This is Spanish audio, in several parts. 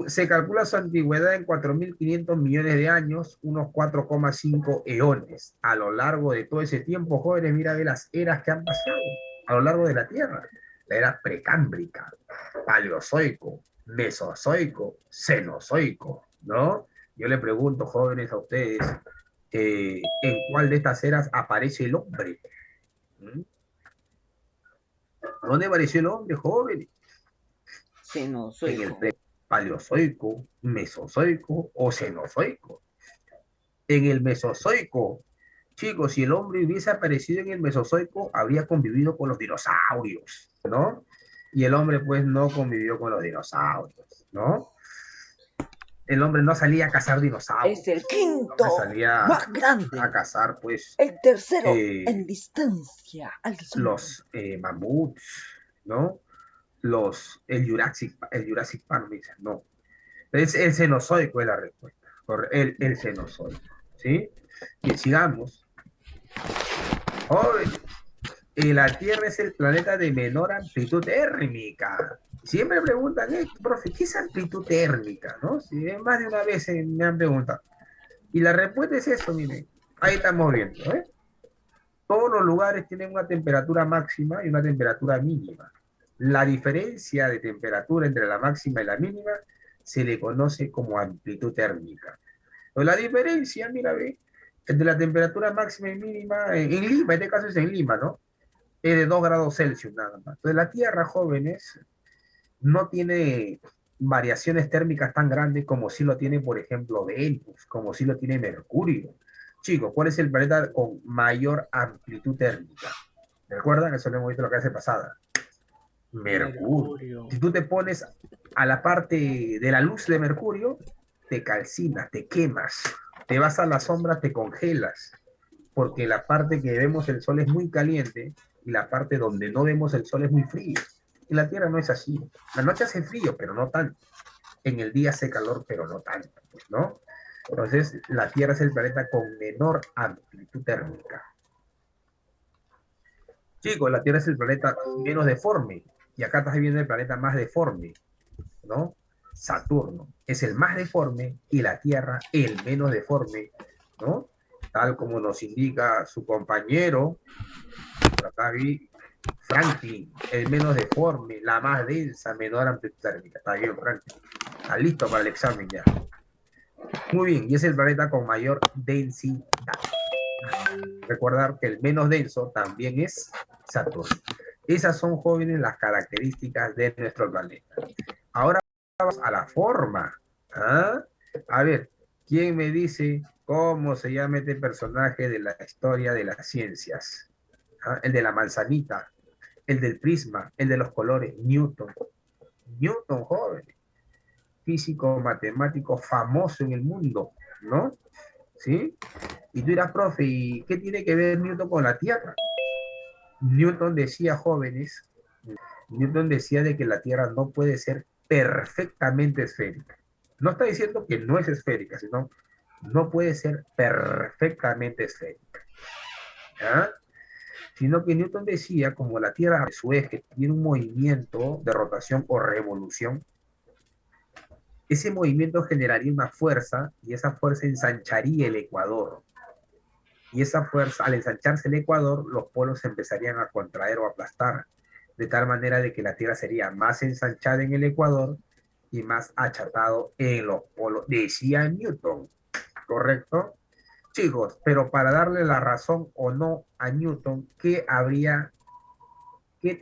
Se calcula su antigüedad en 4.500 millones de años, unos 4,5 eones. A lo largo de todo ese tiempo, jóvenes, mira ve las eras que han pasado a lo largo de la Tierra. La era precámbrica, paleozoico, mesozoico, cenozoico, ¿no? Yo le pregunto, jóvenes, a ustedes, ¿en cuál de estas eras aparece el hombre? ¿Mm? ¿Dónde apareció el hombre, jóvenes? En el Cenozoico. paleozoico, mesozoico o cenozoico. En el Mesozoico, chicos, si el hombre hubiese aparecido en el Mesozoico, habría convivido con los dinosaurios, ¿no? Y el hombre, pues, no convivió con los dinosaurios, ¿no? El hombre no salía a cazar Es dinosaurios. el El hombre quinto salía más grande. a cazar, pues, El tercero en eh, distancia al sol. los mamuts, ¿no? El Jurassic Park, me dicen, no. Es el Cenozoico es la respuesta. El Cenozoico, ¿sí? Bien, sigamos. Jóvenes, la Tierra es el planeta de menor amplitud térmica. Siempre preguntan, profe, ¿qué es amplitud térmica? ¿No? Si es más de una vez me han preguntado. Y la respuesta es eso, miren. Ahí estamos viendo, ¿eh? Todos los lugares tienen una temperatura máxima y una temperatura mínima. La diferencia de temperatura entre la máxima y la mínima se le conoce como amplitud térmica. Pero la diferencia, mira, ve, entre la temperatura máxima y mínima, en Lima, en este caso es en Lima, ¿no? Es de 2 grados Celsius nada más. Entonces la Tierra, jóvenes, no tiene variaciones térmicas tan grandes como si lo tiene, por ejemplo, Venus, como si lo tiene Mercurio. Chicos, ¿cuál es el planeta con mayor amplitud térmica? ¿Recuerdan? Eso lo hemos visto la clase pasada. Mercurio. Mercurio. Si tú te pones a la parte de la luz de Mercurio, te calcinas, te quemas, te vas a la sombra, te congelas, porque la parte que vemos el sol es muy caliente y la parte donde no vemos el sol es muy frío. Y la Tierra no es así. La noche hace frío, pero no tanto. En el día hace calor, pero no tanto, pues, ¿no? Entonces, la Tierra es el planeta con menor amplitud térmica. Chicos, la Tierra es el planeta menos deforme. Y acá estás viendo el planeta más deforme, ¿no? Saturno es el más deforme y la Tierra el menos deforme, ¿no? Tal como nos indica su compañero, por acá vi Franklin, el menos deforme, la más densa, menor amplitud térmica. Está bien, Franklin. Está listo para el examen ya. Muy bien, y es el planeta con mayor densidad. Recordar que el menos denso también es Saturno. Esas son, jóvenes, las características de nuestro planeta. Ahora vamos a la forma. ¿Ah? A ver, ¿quién me dice cómo se llama este personaje de la historia de las ciencias? ¿Ah? El de la manzanita, el del prisma, el de los colores, Newton. Newton, joven, físico, matemático famoso en el mundo, ¿no? ¿Sí? Y tú dirás, profe, ¿y qué tiene que ver Newton con la Tierra? Newton decía, jóvenes, Newton decía de que la Tierra no puede ser perfectamente esférica. No está diciendo que no es esférica, sino no puede ser perfectamente esférica. ¿Ya? Sino que Newton decía, como la Tierra a su eje tiene un movimiento de rotación o revolución, ese movimiento generaría una fuerza y esa fuerza ensancharía el ecuador. Y esa fuerza, al ensancharse el ecuador, los polos se empezarían a contraer o aplastar, de tal manera de que la Tierra sería más ensanchada en el ecuador y más achatado en los polos, decía Newton, ¿correcto? Chicos, pero para darle la razón o no a Newton, qué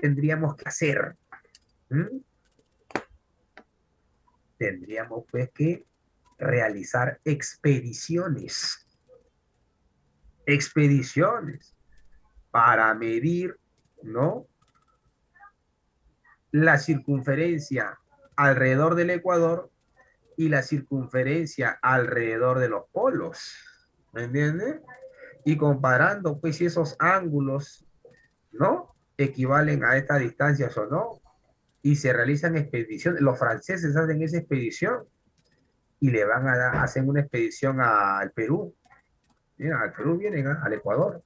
tendríamos que hacer? ¿Mm? Tendríamos pues que realizar expediciones para medir, ¿no? La circunferencia alrededor del ecuador y la circunferencia alrededor de los polos, ¿me entiendes? Y comparando pues si esos ángulos, ¿no? Equivalen a estas distancias o no, y se realizan expediciones, los franceses hacen esa expedición y le van a dar, hacen una expedición al Perú, mira, al Perú vienen al Ecuador,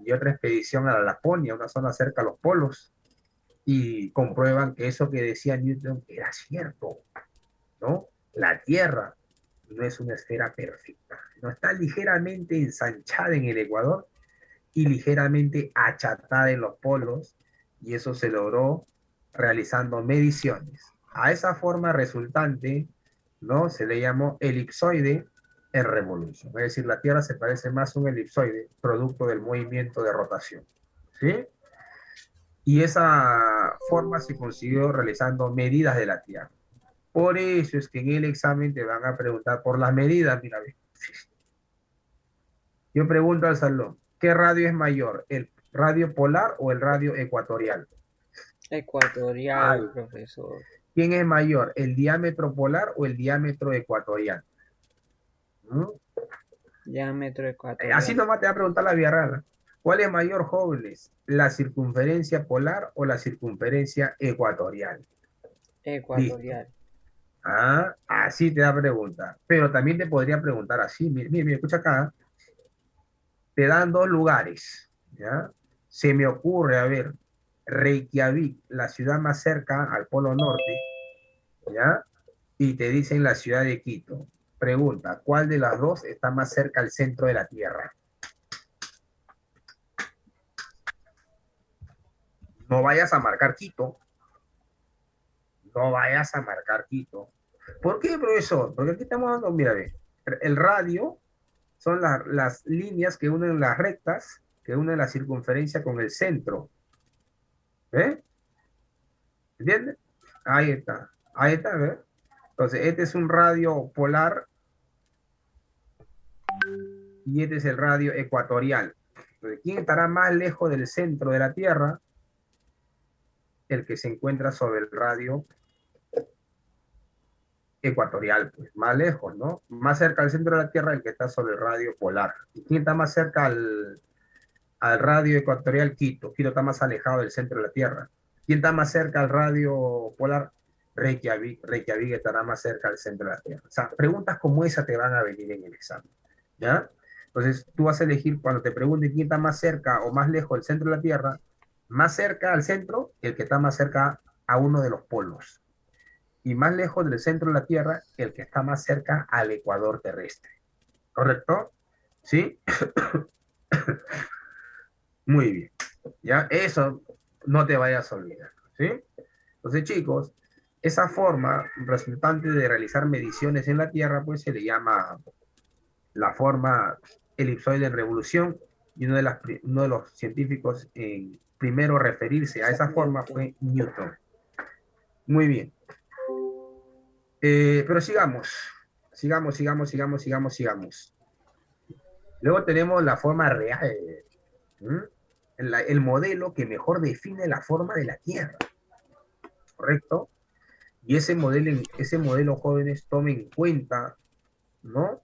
y otra expedición a la Laponia, una zona cerca a los polos, y comprueban que eso que decía Newton era cierto. ¿no? La Tierra no es una esfera perfecta, no está ligeramente ensanchada en el ecuador y ligeramente achatada en los polos, y eso se logró realizando mediciones. A esa forma resultante, ¿no? Se le llamó elipsoide en revolución. Es decir, la Tierra se parece más a un elipsoide, producto del movimiento de rotación. ¿Sí? Y esa forma se consiguió realizando medidas de la Tierra. Por eso es que en el examen te van a preguntar por las medidas. Mira, yo pregunto al salón, ¿qué radio es mayor? ¿El radio polar o el radio ecuatorial? Ecuatorial, Ay, profesor. ¿quién es mayor? ¿El diámetro polar o el diámetro ecuatorial? ¿Mm? Diámetro Así ecuatorial. nomás te va a preguntar la vía rara. ¿Cuál es mayor, jóvenes? ¿La circunferencia polar o la circunferencia ecuatorial? Listo. Ecuatorial. Ah, así te da pregunta. Pero también te podría preguntar así. Mira, mira, escucha acá. Te dan dos lugares, ¿ya? Se me ocurre, a ver, Reykjavik, la ciudad más cerca al Polo Norte, ¿ya? Y te dicen la ciudad de Quito. Pregunta, ¿cuál de las dos está más cerca al centro de la Tierra? No vayas a marcar Quito, no vayas a marcar Quito. ¿Por qué, profesor? Porque aquí estamos dando, mira, ve, el radio son las líneas que unen las rectas, que unen la circunferencia con el centro. ¿Eh? ¿Entiendes? Ahí está. Ahí está, ¿ves? Entonces, este es un radio polar y este es el radio ecuatorial. Entonces, ¿quién estará más lejos del centro de la Tierra? El que se encuentra sobre el radio ecuatorial, pues más lejos, ¿no? Más cerca del centro de la Tierra, el que está sobre el radio polar. ¿Y quién está más cerca al radio ecuatorial? Quito. Quito está más alejado del centro de la Tierra. ¿Quién está más cerca al radio polar? Reykjavik. Reykjavik estará más cerca del centro de la Tierra. O sea, preguntas como esa te van a venir en el examen, ¿ya? Entonces, tú vas a elegir cuando te pregunten quién está más cerca o más lejos del centro de la Tierra, más cerca al centro, el que está más cerca a uno de los polos. Y más lejos del centro de la Tierra, el que está más cerca al ecuador terrestre. ¿Correcto? ¿Sí? Muy bien. Ya, eso no te vayas a olvidar. ¿Sí? Entonces, chicos, esa forma resultante de realizar mediciones en la Tierra, pues se le llama la forma elipsoide en revolución, y uno de los científicos en primero referirse a esa forma fue Newton. Muy bien. Pero sigamos. Luego tenemos la forma real, ¿m? El modelo que mejor define la forma de la Tierra, ¿correcto? Y ese modelo, jóvenes, tome en cuenta, ¿no?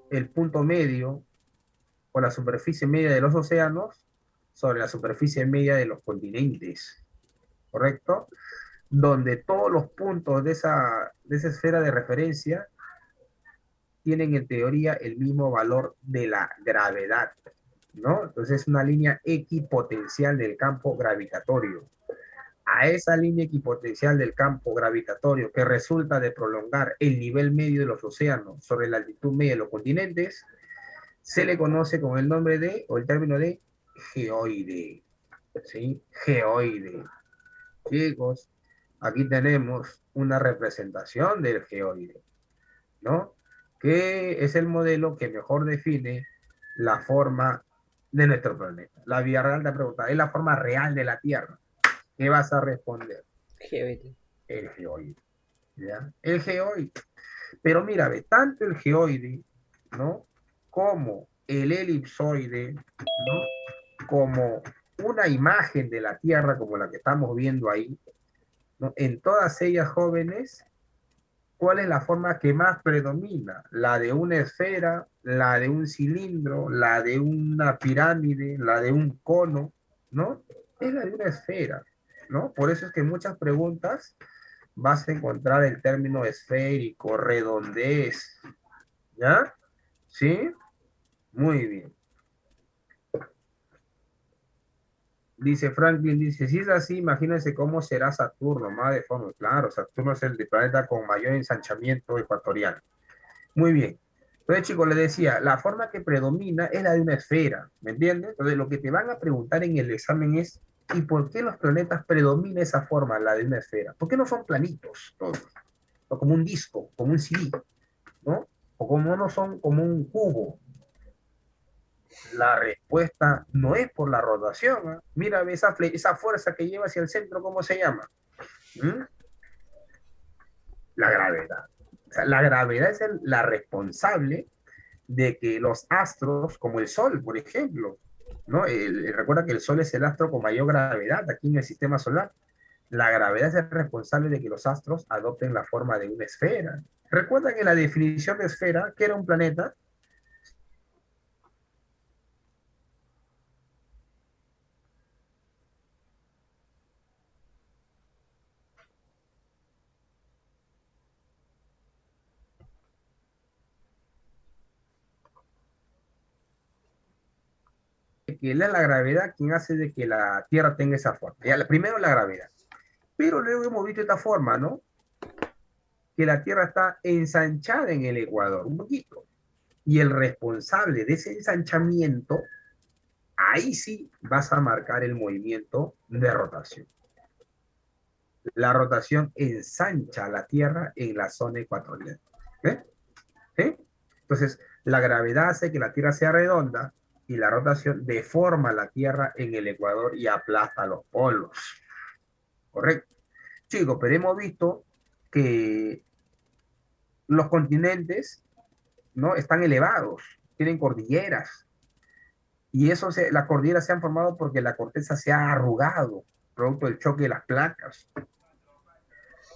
El punto medio o la superficie media de los océanos sobre la superficie media de los continentes, ¿correcto? Donde todos los puntos de esa esfera de referencia tienen en teoría el mismo valor de la gravedad, ¿no? Entonces es una línea equipotencial del campo gravitatorio. A esa línea equipotencial del campo gravitatorio que resulta de prolongar el nivel medio de los océanos sobre la altitud media de los continentes, se le conoce con el nombre de, o el término de, geoide. ¿Sí? Geoide. Chicos, aquí tenemos una representación del geoide, ¿no? Que es el modelo que mejor define la forma de nuestro planeta. La vía real te pregunta, ¿es la forma real de la Tierra? ¿Qué vas a responder? GBT. El geoide, ¿ya? El geoide. Pero mira, ve, tanto el geoide, ¿no? Como el elipsoide, ¿no? Como una imagen de la Tierra, como la que estamos viendo ahí, ¿no? En todas ellas, jóvenes, ¿cuál es la forma que más predomina? ¿La de una esfera, la de un cilindro, la de una pirámide, la de un cono? ¿No? Es la de una esfera, ¿no? Por eso es que muchas preguntas vas a encontrar el término esférico, redondez, ¿ya? ¿Sí? Muy bien. Dice Franklin, dice, si es así, imagínense cómo será Saturno, más de fondo. Claro, Saturno es el planeta con mayor ensanchamiento ecuatorial. Muy bien. Entonces, chicos, les decía, la forma que predomina es la de una esfera, ¿me entiendes? Entonces, lo que te van a preguntar en el examen es, ¿y por qué los planetas predomina esa forma, la de una esfera? ¿Por qué no son planitos todos? O como un disco, como un CD, ¿no? O como no son como un cubo. La respuesta no es por la rotación. ¿Eh? Mira esa fuerza que lleva hacia el centro, ¿cómo se llama? ¿Mm? La gravedad. O sea, la gravedad es la responsable de que los astros, como el Sol, por ejemplo, ¿no? Recuerda que el Sol es el astro con mayor gravedad aquí en el sistema solar. La gravedad es el responsable de que los astros adopten la forma de una esfera. Recuerda que la definición de esfera, que era un planeta, que es la gravedad quien hace de que la Tierra tenga esa forma. Ya, primero la gravedad. Pero luego hemos visto esta forma, ¿no? Que la Tierra está ensanchada en el ecuador, un poquito. Y el responsable de ese ensanchamiento, ahí sí vas a marcar el movimiento de rotación. La rotación ensancha la Tierra en la zona ecuatorial. ¿Eh? ¿Eh? Entonces, la gravedad hace que la Tierra sea redonda y la rotación deforma la Tierra en el ecuador y aplasta los polos. ¿Correcto? Chicos, pero hemos visto que los continentes, ¿no? Están elevados, tienen cordilleras, y las cordilleras se han formado porque la corteza se ha arrugado, producto del choque de las placas.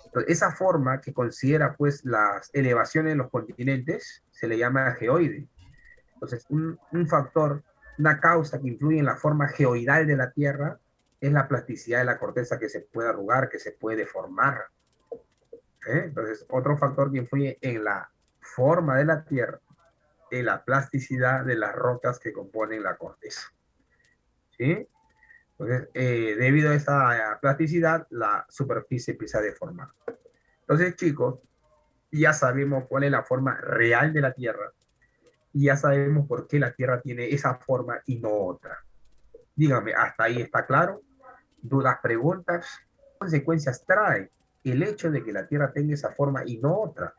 Entonces, esa forma que considera pues las elevaciones de los continentes se le llama geoide. Entonces, un factor, una causa que influye en la forma geoidal de la Tierra es la plasticidad de la corteza que se puede arrugar, que se puede deformar. Entonces, otro factor que influye en la forma de la Tierra es la plasticidad de las rocas que componen la corteza. ¿Sí? Entonces, debido a esta plasticidad, la superficie empieza a deformar. Entonces, chicos, ya sabemos cuál es la forma real de la Tierra y ya sabemos por qué la Tierra tiene esa forma y no otra. Dígame, ¿hasta ahí está claro? ¿Dudas, preguntas? ¿Qué consecuencias trae el hecho de que la Tierra tenga esa forma y no otra?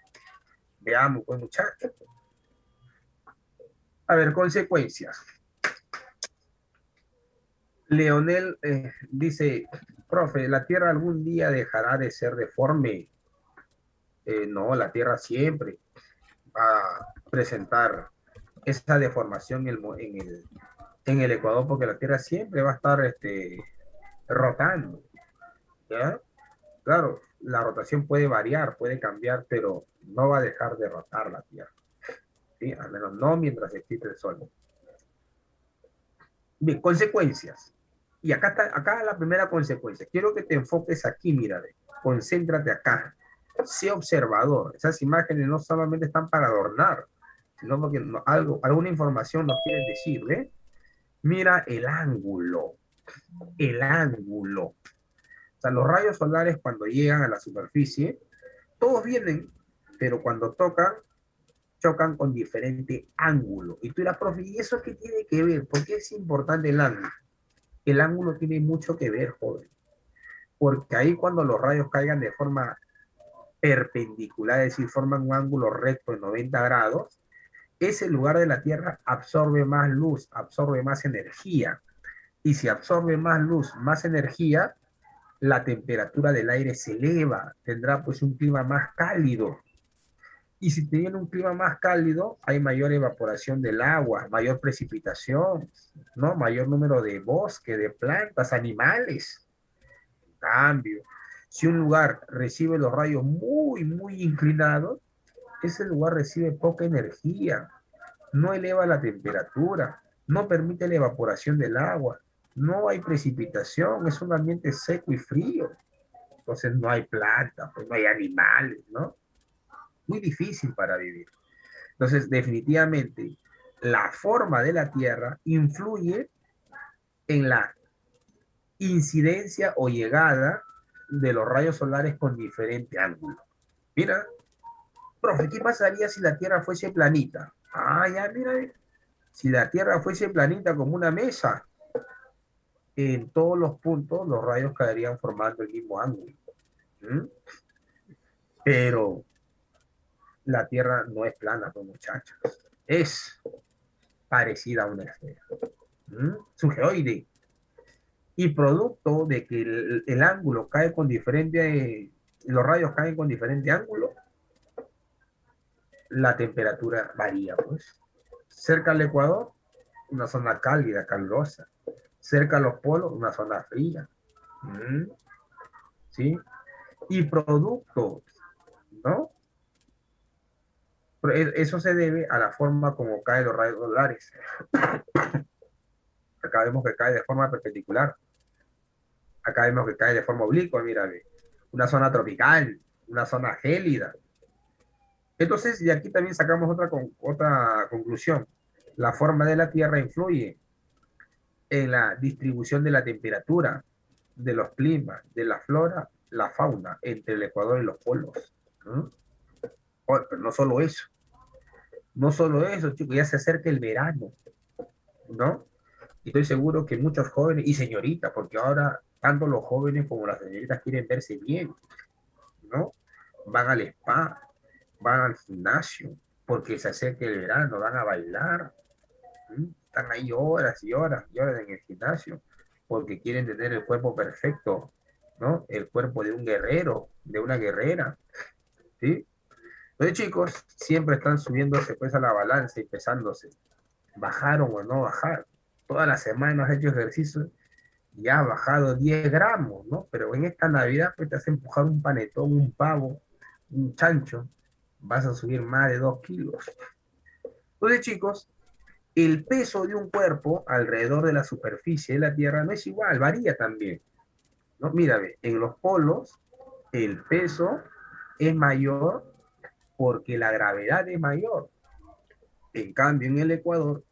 Veamos, pues, muchachos. A ver, consecuencias. Leonel dice, profe, ¿la Tierra algún día dejará de ser deforme? No, la Tierra siempre va a presentar esa deformación en el Ecuador porque la Tierra siempre va a estar rotando. ¿Ya? Claro, la rotación puede variar, puede cambiar, pero no va a dejar de rotar la Tierra. ¿Sí? Al menos no mientras existe el Sol. Bien, consecuencias. Y acá está acá la primera consecuencia. Quiero que te enfoques aquí, mira, concéntrate acá. Sé observador. Esas imágenes no solamente están para adornar, sino porque alguna información nos quieren decir, ¿ve? Mira el ángulo. El ángulo. O sea, los rayos solares cuando llegan a la superficie, todos vienen, pero cuando tocan, chocan con diferente ángulo. Y tú dirás, profe, ¿y eso qué tiene que ver? ¿Por qué es importante el ángulo? El ángulo tiene mucho que ver, joven, porque ahí cuando los rayos caigan de forma perpendicular, es decir, forman un ángulo recto de 90 grados, ese lugar de la Tierra absorbe más luz, absorbe más energía. Y si absorbe más luz, más energía, la temperatura del aire se eleva, tendrá pues un clima más cálido. Y si tiene un clima más cálido, hay mayor evaporación del agua, mayor precipitación, ¿no? Mayor número de bosques, de plantas, animales. En cambio, si un lugar recibe los rayos muy, muy inclinados, ese lugar recibe poca energía, no eleva la temperatura, no permite la evaporación del agua, no hay precipitación, es un ambiente seco y frío. Entonces no hay plantas, pues no hay animales, ¿no? Muy difícil para vivir. Entonces, definitivamente, la forma de la Tierra influye en la incidencia o llegada de los rayos solares con diferente ángulo. Mira, profe, ¿qué pasaría si la Tierra fuese planita? Ah, ya, mira, si la Tierra fuese planita como una mesa, en todos los puntos los rayos caerían formando el mismo ángulo. ¿Mm? Pero la Tierra no es plana, pues, muchachos. Es parecida a una esfera. ¿Mm? Su geoide. Y producto de que el ángulo cae con diferente, los rayos caen con diferente ángulo, la temperatura varía, pues. Cerca al Ecuador, una zona cálida, calurosa. Cerca a los polos, una zona fría. ¿Mm? ¿Sí? Y producto, ¿no? Pero eso se debe a la forma como caen los rayos solares. Acá vemos que cae de forma perpendicular. Acá vemos que cae de forma oblicua, mira, una zona tropical, una zona gélida. Entonces, y aquí también sacamos otra conclusión. La forma de la Tierra influye en la distribución de la temperatura, de los climas, de la flora, la fauna, entre el Ecuador y los polos. ¿No? Oh, pero no solo eso, chicos, ya se acerca el verano, ¿no? Y estoy seguro que muchos jóvenes, y señoritas, porque ahora tanto los jóvenes como las señoritas quieren verse bien, ¿no? Van al spa, van al gimnasio, porque se acerca el verano, van a bailar, ¿sí? Están ahí horas y horas y horas en el gimnasio, porque quieren tener el cuerpo perfecto, ¿no? El cuerpo de un guerrero, de una guerrera, ¿sí? Entonces, chicos, siempre están subiéndose pues a la balanza y pesándose. ¿Bajaron o no bajaron? Toda la semana has hecho ejercicio y has bajado 10 gramos, ¿no? Pero en esta Navidad pues te has empujado un panetón, un pavo, un chancho, vas a subir más de 2 kilos. Entonces, chicos, el peso de un cuerpo alrededor de la superficie de la Tierra no es igual, varía también, ¿no? Mira, ve, en los polos el peso es mayor porque la gravedad es mayor. En cambio, en el Ecuador,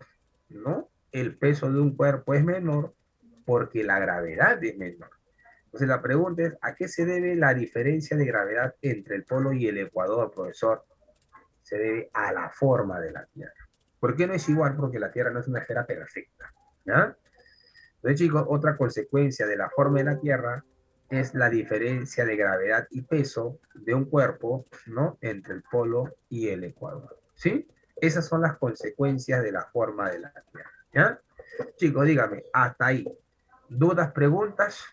¿no? El peso de un cuerpo es menor porque la gravedad es menor. Entonces la pregunta es, ¿a qué se debe la diferencia de gravedad entre el polo y el Ecuador, profesor? Se debe a la forma de la Tierra. ¿Por qué no es igual? Porque la Tierra no es una esfera perfecta. ¿Ya? Entonces, chicos, otra consecuencia de la forma de la Tierra es la diferencia de gravedad y peso de un cuerpo, ¿no? Entre el polo y el Ecuador. ¿Sí? Esas son las consecuencias de la forma de la Tierra. ¿Ya? Chicos, dígame, hasta ahí. ¿Dudas, preguntas?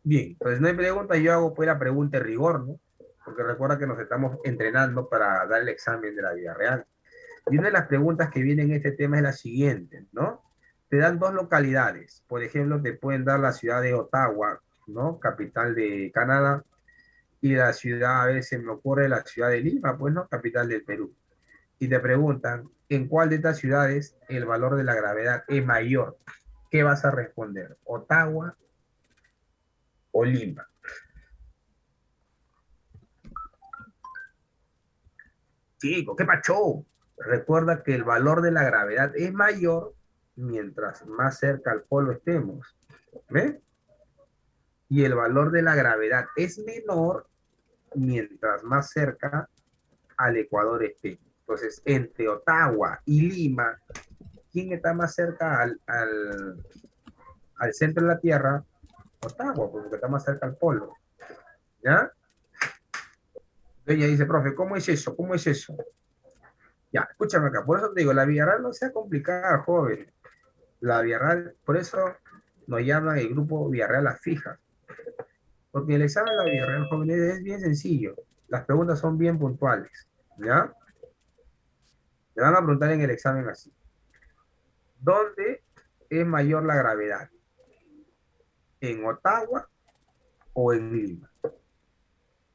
Bien, pues no hay pregunta, yo hago pues la pregunta de rigor, ¿no? Porque recuerda que nos estamos entrenando para dar el examen de la vida real. Y una de las preguntas que vienen en este tema es la siguiente, ¿no? Te dan dos localidades. Por ejemplo, te pueden dar la ciudad de Ottawa, ¿no? Capital de Canadá. Y la ciudad, a veces me ocurre la ciudad de Lima, pues, ¿no? Capital del Perú. Y te preguntan, ¿en cuál de estas ciudades el valor de la gravedad es mayor? ¿Qué vas a responder? ¿Ottawa o Lima? Chico, ¿qué pacho? Recuerda que el valor de la gravedad es mayor mientras más cerca al polo estemos. ¿Ves? Y el valor de la gravedad es menor mientras más cerca al Ecuador esté. Entonces, entre Ottawa y Lima, ¿quién está más cerca al centro de la Tierra? Ottawa, porque está más cerca al polo. ¿Ya? Entonces ella dice, profe, ¿cómo es eso? ¿Cómo es eso? Ya, escúchame acá. Por eso te digo, la Villarreal no sea complicada, joven. La Villarreal, por eso nos llaman el grupo Villarreal las fijas. Porque el examen de la Villarreal, jóvenes, es bien sencillo. Las preguntas son bien puntuales. ¿Ya? Te van a preguntar en el examen así. ¿Dónde es mayor la gravedad? ¿En Ottawa o en Lima?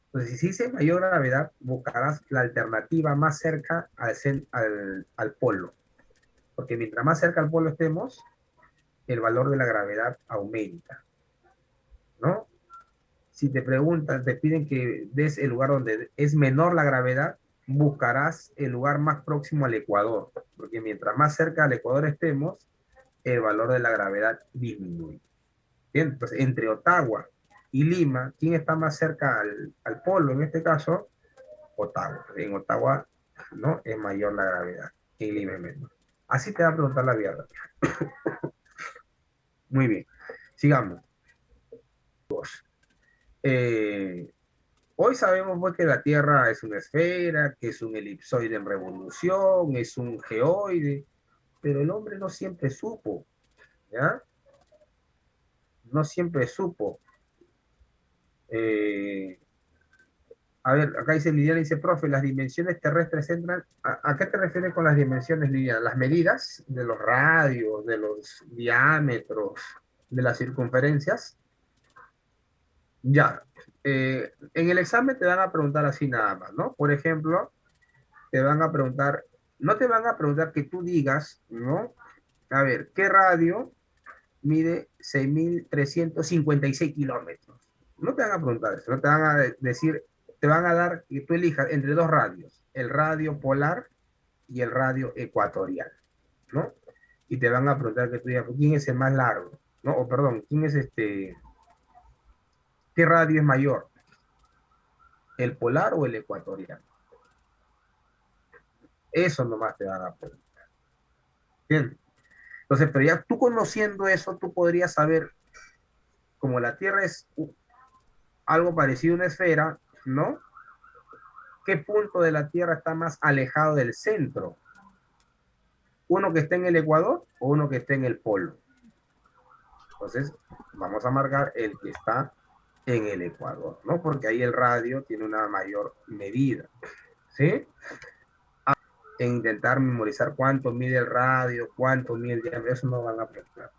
Entonces, si dice mayor gravedad, buscarás la alternativa más cerca al polo. Porque mientras más cerca al polo estemos, el valor de la gravedad aumenta, ¿no? Si te preguntan, te piden que des el lugar donde es menor la gravedad, buscarás el lugar más próximo al ecuador, porque mientras más cerca al ecuador estemos, el valor de la gravedad disminuye. Bien, entonces, entre Ottawa y Lima, ¿quién está más cerca al polo en este caso? Ottawa. En Ottawa, ¿no? Es mayor la gravedad, en Lima es menor. Así te va a preguntar la vía rápida. Muy bien, sigamos. Eh, Hoy sabemos pues, que la Tierra es una esfera, que es un elipsoide en revolución, es un geoide, pero el hombre no siempre supo, ¿ya? No siempre supo. Eh, a ver, acá dice Liliana, dice, profe, las dimensiones terrestres entran. ¿A qué te refieres con las dimensiones, Liliana? ¿Las medidas de los radios, de los diámetros, de las circunferencias? Ya. En el examen te van a preguntar así nada más, ¿no? Por ejemplo, te van a preguntar, no te van a preguntar que tú digas, ¿no? A ver, ¿qué radio mide 6.356 kilómetros? No te van a preguntar eso, no te van a decir, te van a dar que tú elijas entre dos radios, el radio polar y el radio ecuatorial, ¿no? Y te van a preguntar que tú digas, ¿quién es el más largo? ¿No? O perdón, ¿quién es qué radio es mayor? ¿El polar o el ecuatorial? Eso nomás te van a preguntar. ¿Entiendes? Entonces, pero ya tú conociendo eso, tú podrías saber, como la Tierra es algo parecido a una esfera, ¿no? ¿Qué punto de la Tierra está más alejado del centro? ¿Uno que esté en el Ecuador o uno que esté en el polo? Entonces, vamos a marcar el que está en el Ecuador, ¿no? Porque ahí el radio tiene una mayor medida, ¿sí? E intentar memorizar cuánto mide el radio, cuánto mide el diámetro, eso no van a preguntar.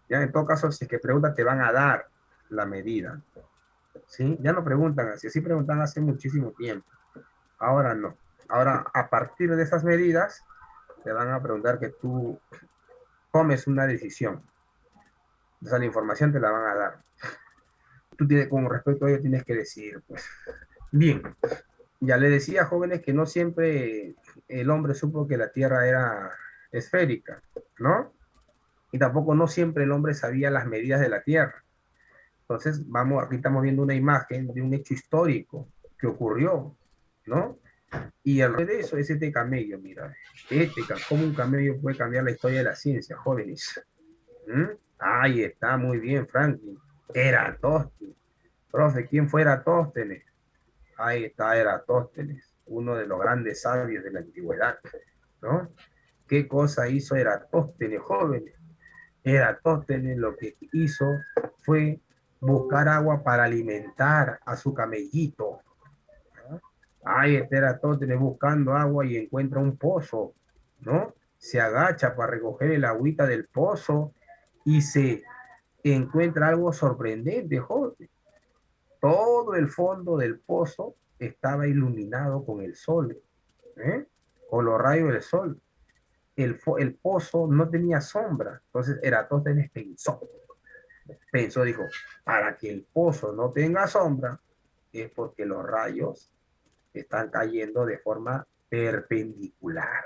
Ya, en todo caso, si es que preguntan, te van a dar la medida, ¿sí? Ya no preguntan así, así preguntan hace muchísimo tiempo. Ahora no. Ahora, a partir de esas medidas, te van a preguntar que tú tomes una decisión. O sea, la información te la van a dar. Tú tienes, con respecto a ello, tienes que decir, pues, bien, ya le decía a jóvenes que no siempre el hombre supo que la Tierra era esférica, ¿no? Y tampoco no siempre el hombre sabía las medidas de la Tierra. Entonces, vamos, aquí estamos viendo una imagen de un hecho histórico que ocurrió, ¿no? Y el rey de eso es este camello, mira. ¿Cómo un camello puede cambiar la historia de la ciencia, jóvenes? ¿Mm? Ahí está, muy bien, Franklin. Eratóstenes. Profe, ¿quién fue Eratóstenes? Ahí está Eratóstenes, uno de los grandes sabios de la antigüedad, ¿no? ¿Qué cosa hizo Eratóstenes, jóvenes? Eratóstenes lo que hizo fue buscar agua para alimentar a su camellito. Ahí está Eratóstenes buscando agua y encuentra un pozo, ¿no? Se agacha para recoger el agüita del pozo y se encuentra algo sorprendente, joven. Todo el fondo del pozo estaba iluminado con el sol, ¿eh? Con los rayos del sol. El pozo no tenía sombra. Entonces Eratóstenes pensó, dijo, para que el pozo no tenga sombra, es porque los rayos están cayendo de forma perpendicular.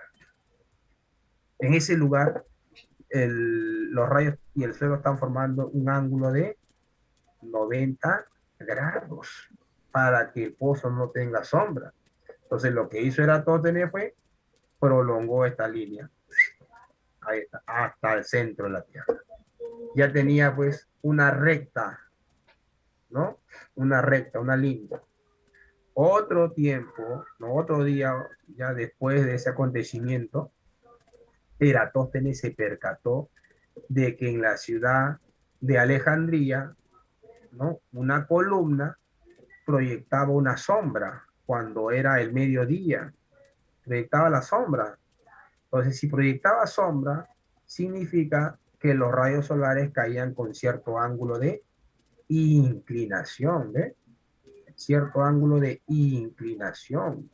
En ese lugar, los rayos y el suelo están formando un ángulo de 90 grados para que el pozo no tenga sombra. Entonces lo que hizo Eratóstenes fue prolongó esta línea ahí está, hasta el centro de la Tierra. Ya tenía pues una recta, ¿no? Una recta, una línea. Otro tiempo, ¿no? Otro día, ya después de ese acontecimiento, Eratóstenes se percató de que en la ciudad de Alejandría, ¿no? Una columna proyectaba una sombra cuando era el mediodía, proyectaba la sombra. Entonces, si proyectaba sombra, significa que los rayos solares caían con cierto ángulo de inclinación, ¿eh? Cierto ángulo de inclinación,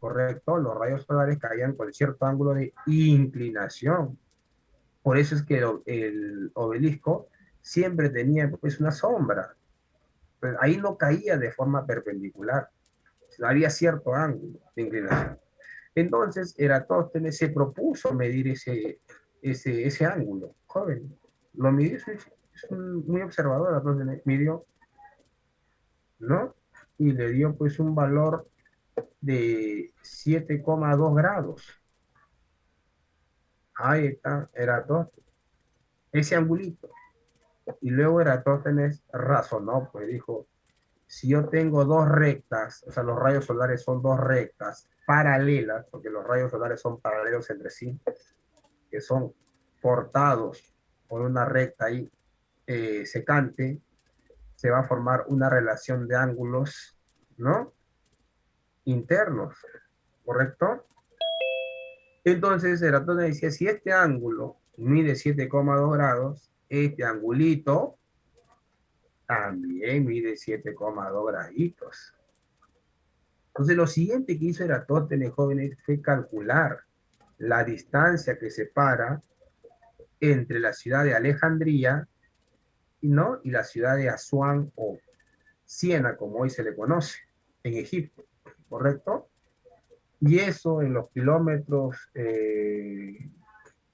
¿correcto? Los rayos solares caían con cierto ángulo de inclinación. Por eso es que el obelisco siempre tenía pues una sombra, Pues ahí no caía de forma perpendicular, había cierto ángulo de inclinación. Entonces, Eratóstenes se propuso medir ese ángulo, joven. Lo midió, es muy observador, entonces midió, ¿no? Y le dio pues un valor de 7,2 grados. Ahí está, Eratóstenes, ese angulito. Y luego Eratóstenes razonó, pues dijo, si yo tengo dos rectas, o sea, los rayos solares son dos rectas paralelas, porque los rayos solares son paralelos entre sí, que son cortados por una recta ahí secante, se va a formar una relación de ángulos, ¿no? Internos, ¿correcto? Entonces, Eratóstenes decía, si este ángulo mide 7,2 grados, este angulito también mide 7,2 graditos. Entonces, lo siguiente que hizo Eratóstenes, jóvenes, fue calcular la distancia que separa entre la ciudad de Alejandría, ¿no? Y la ciudad de Asuán o Siena, como hoy se le conoce, en Egipto, ¿correcto? Y eso en los kilómetros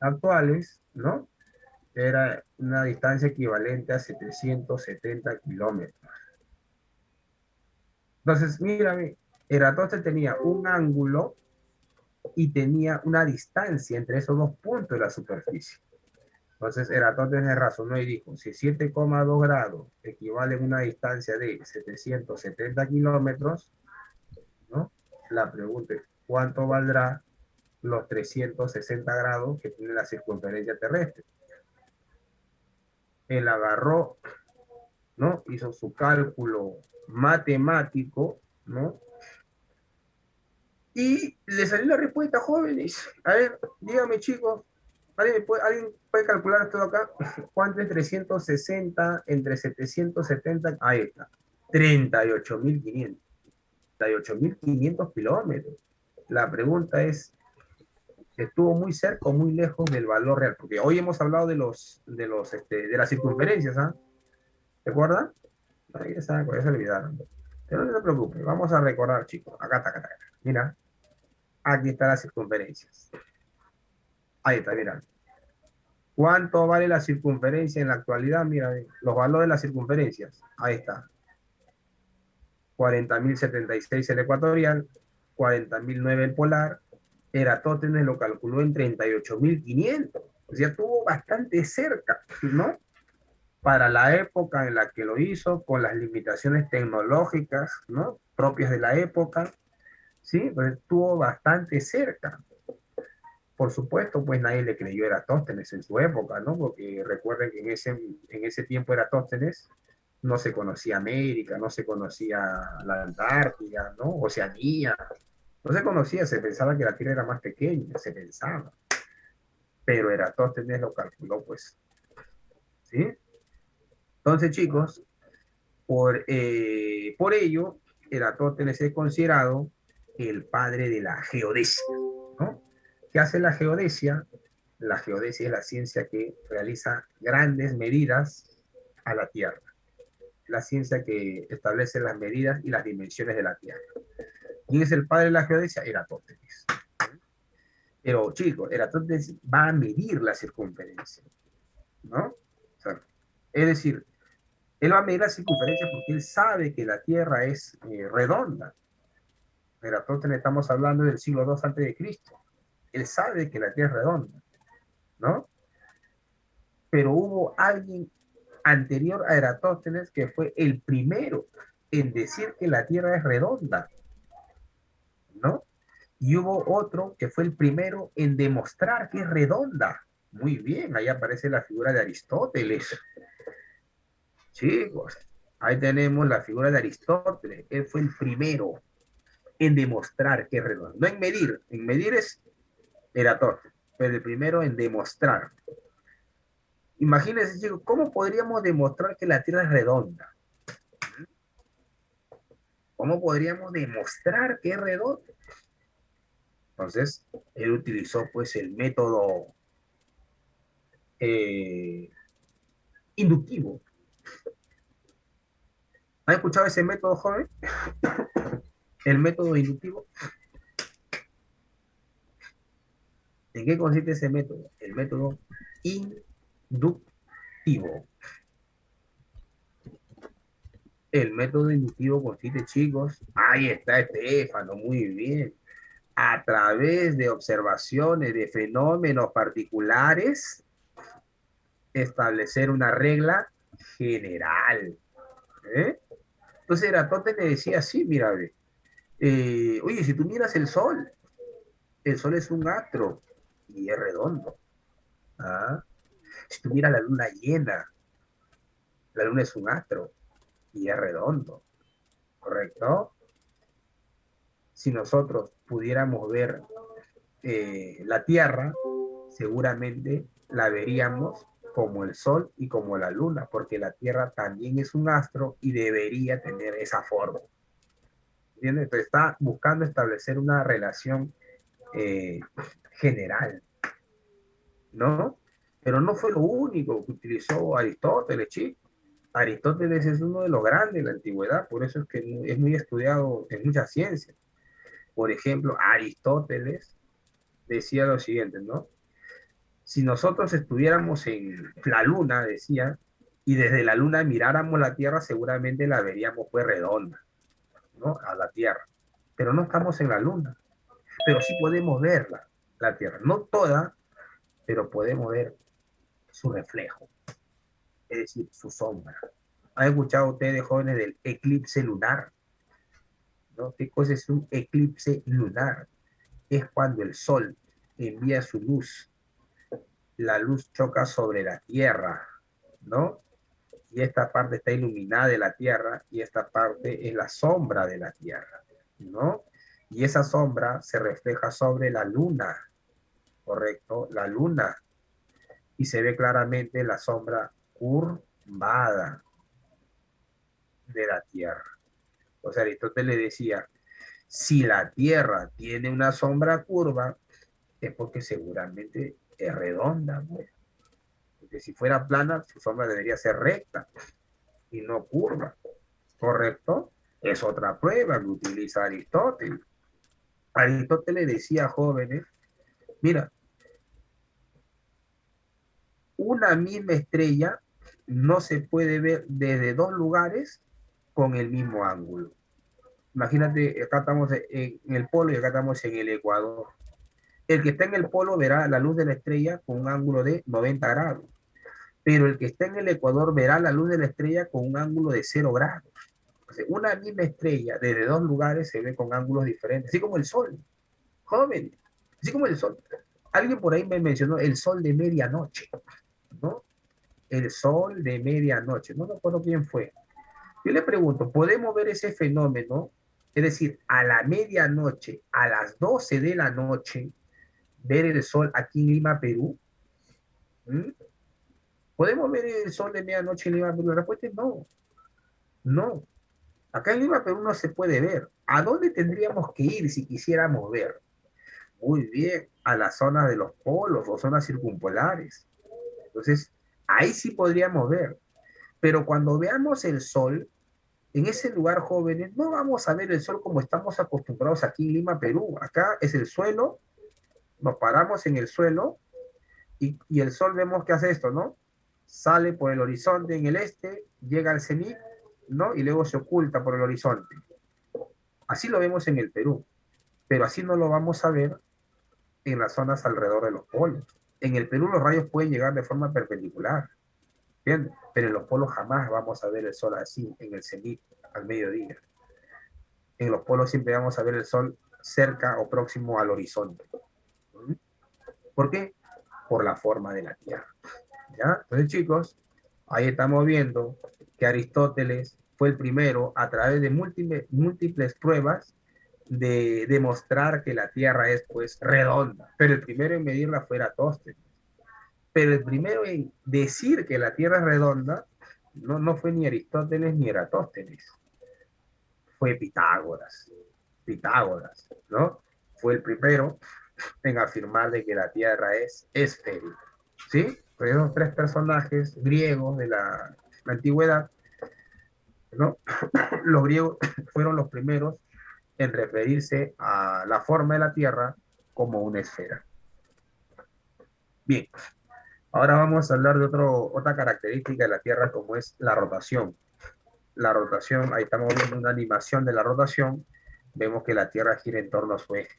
actuales, ¿no? Era una distancia equivalente a 770 kilómetros. Entonces, mírame, Eratóstenes tenía un ángulo y tenía una distancia entre esos dos puntos de la superficie. Entonces, Eratóstenes razonó y dijo, si 7,2 grados equivale a una distancia de 770 kilómetros, ¿no? La pregunta es, ¿cuánto valdrá los 360 grados que tiene la circunferencia terrestre? Él agarró, ¿no? Hizo su cálculo matemático, ¿no? Y le salió la respuesta, jóvenes. A ver, dígame, chicos, ¿alguien puede calcular esto de acá? ¿Cuánto es 360 entre 770? Ahí está. 38.500. 38.500 kilómetros. La pregunta es, ¿estuvo muy cerca o muy lejos del valor real? Porque hoy hemos hablado de las circunferencias, ¿ah? ¿Se acuerdan? Ahí está, ya se olvidaron. Pero no se preocupe, vamos a recordar, chicos. Acá está, acá está. Mira, aquí están las circunferencias. Ahí está, mira. ¿Cuánto vale la circunferencia en la actualidad? Mira, los valores de las circunferencias. Ahí está. 40.076 el ecuatorial, 40.009 el polar. Eratóstenes lo calculó en 38.500. O sea, estuvo bastante cerca, ¿no? Para la época en la que lo hizo, con las limitaciones tecnológicas, ¿no? Propias de la época, ¿sí? Pues estuvo bastante cerca. Por supuesto, pues nadie le creyó a Eratóstenes en su época, ¿no? Porque recuerden que en ese tiempo Eratóstenes no se conocía América, no se conocía la Antártida, ¿no? Oceanía, no se conocía, se pensaba que la Tierra era más pequeña, se pensaba, pero Eratóstenes lo calculó, pues, ¿sí? Entonces, chicos, por ello, Eratóstenes es considerado el padre de la geodesia, ¿no? ¿Qué hace la geodesia? La geodesia es la ciencia que realiza grandes medidas a la Tierra, la ciencia que establece las medidas y las dimensiones de la Tierra. ¿Quién es el padre de la geodesia? Eratóstenes. Pero chicos, Eratóstenes va a medir la circunferencia, ¿no? O sea, es decir, él va a medir la circunferencia porque él sabe que la Tierra es redonda. Eratóstenes, estamos hablando del siglo II antes de Cristo. Él sabe que la Tierra es redonda, ¿no? Pero hubo alguien anterior a Eratóstenes que fue el primero en decir que la Tierra es redonda, ¿no? Y hubo otro que fue el primero en demostrar que es redonda. Muy bien, ahí aparece la figura de Aristóteles. Chicos, ahí tenemos la figura de Aristóteles. Él fue el primero en demostrar que es redonda. No en medir es Eratóstenes, pero el primero en demostrar. Imagínense, chicos, ¿cómo podríamos demostrar que la Tierra es redonda? ¿Cómo podríamos demostrar que es redonda? Entonces, él utilizó pues el método eh, inductivo. ¿Han escuchado ese método, joven? El método inductivo. ¿En qué consiste ese método? El método inductivo. El método inductivo consiste, chicos, ahí está Estefano, muy bien, a través de observaciones de fenómenos particulares, establecer una regla general. ¿Eh? Entonces Eratóstenes decía así, mira, ve, oye, si tú miras el Sol es un astro y es redondo. ¿Ah? Si tú miras la luna llena, la luna es un astro y es redondo, ¿correcto? Si nosotros pudiéramos ver la Tierra, seguramente la veríamos como el Sol y como la Luna, porque la Tierra también es un astro y debería tener esa forma. ¿Entiendes? Entonces está buscando establecer una relación eh, general, ¿no? Pero no fue lo único que utilizó Aristóteles, chicos. Aristóteles es uno de los grandes de la antigüedad, por eso es que es muy estudiado en muchas ciencias. Por ejemplo, Aristóteles decía lo siguiente, ¿no? Si nosotros estuviéramos en la luna, decía, y desde la luna miráramos la Tierra, seguramente la veríamos pues redonda, ¿no? A la Tierra. Pero no estamos en la luna, pero sí podemos verla, la Tierra. No toda, pero podemos ver su reflejo, es decir, su sombra. ¿Han escuchado ustedes, jóvenes, del eclipse lunar? ¿No? ¿Qué cosa es un eclipse lunar? Es cuando el Sol envía su luz, la luz choca sobre la Tierra, ¿no? Y esta parte está iluminada de la Tierra y esta parte es la sombra de la Tierra, ¿no? Y esa sombra se refleja sobre la luna, ¿correcto? La luna. Y se ve claramente la sombra curvada de la Tierra. O sea, Aristóteles decía, si la Tierra tiene una sombra curva, es porque seguramente es redonda, ¿no? Porque si fuera plana, su sombra debería ser recta y no curva, ¿correcto? Es otra prueba que utiliza Aristóteles. Aristóteles decía a jóvenes, mira, una misma estrella no se puede ver desde dos lugares con el mismo ángulo. Imagínate, acá estamos en el polo y acá estamos en el ecuador. El que está en el polo verá la luz de la estrella con un ángulo de 90 grados, pero el que está en el ecuador verá la luz de la estrella con un ángulo de 0 grados. O sea, una misma estrella desde dos lugares se ve con ángulos diferentes, así como el sol, joven, así como el sol. Alguien por ahí me mencionó el sol de medianoche, ¿no? El sol de medianoche, no me acuerdo quién fue. Yo le pregunto, ¿podemos ver ese fenómeno? Es decir, a la medianoche, a las 12 de la noche, ver el sol aquí en Lima, Perú. ¿Mm? ¿Podemos ver el sol de medianoche en Lima, Perú? La respuesta es no, no. Acá en Lima, Perú no se puede ver. ¿A dónde tendríamos que ir si quisiéramos ver? Muy bien, a la zona de los polos o zonas circumpolares. Entonces, ahí sí podríamos ver. Pero cuando veamos el sol, en ese lugar, jóvenes, no vamos a ver el sol como estamos acostumbrados aquí en Lima, Perú. Acá es el suelo, nos paramos en el suelo y el sol vemos que hace esto, ¿no? Sale por el horizonte en el este, llega al cenit, ¿no? Y luego se oculta por el horizonte. Así lo vemos en el Perú, pero así no lo vamos a ver en las zonas alrededor de los polos. En el Perú los rayos pueden llegar de forma perpendicular, ¿entiendes? Pero en los polos jamás vamos a ver el sol así, en el cenit, al mediodía. En los polos siempre vamos a ver el sol cerca o próximo al horizonte. ¿Por qué? Por la forma de la Tierra. ¿Ya? Entonces, chicos, ahí estamos viendo que Aristóteles fue el primero a través de múltiples pruebas de demostrar que la Tierra es pues redonda, pero el primero en medirla fue Eratóstenes. Pero el primero en decir que la Tierra es redonda no fue ni Aristóteles ni Eratóstenes, fue Pitágoras. Pitágoras, ¿no? Fue el primero en afirmar de que la Tierra es esférica, ¿sí? Pues esos tres personajes griegos de la antigüedad ¿no? Los griegos fueron los primeros en referirse a la forma de la Tierra como una esfera. Bien, ahora vamos a hablar de otra característica de la Tierra como es la rotación. La rotación, ahí estamos viendo una animación de la rotación, vemos que la Tierra gira en torno a su eje.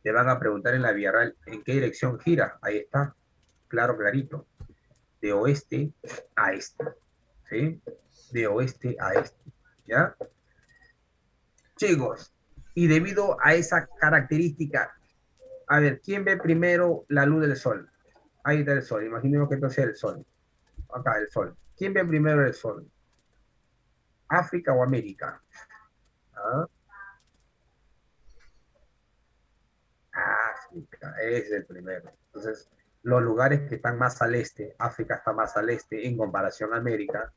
Te van a preguntar en la vía real, ¿en qué dirección gira? Ahí está, claro, clarito. De oeste a este, ¿sí? De oeste a este, ¿ya? Chicos, y debido a esa característica, a ver, ¿quién ve primero la luz del sol? Ahí está el sol, imaginemos que entonces el sol. Acá el sol. ¿Quién ve primero el sol? ¿África o América? ¿Ah? África, es el primero. Entonces, los lugares que están más al este, África está más al este en comparación a América,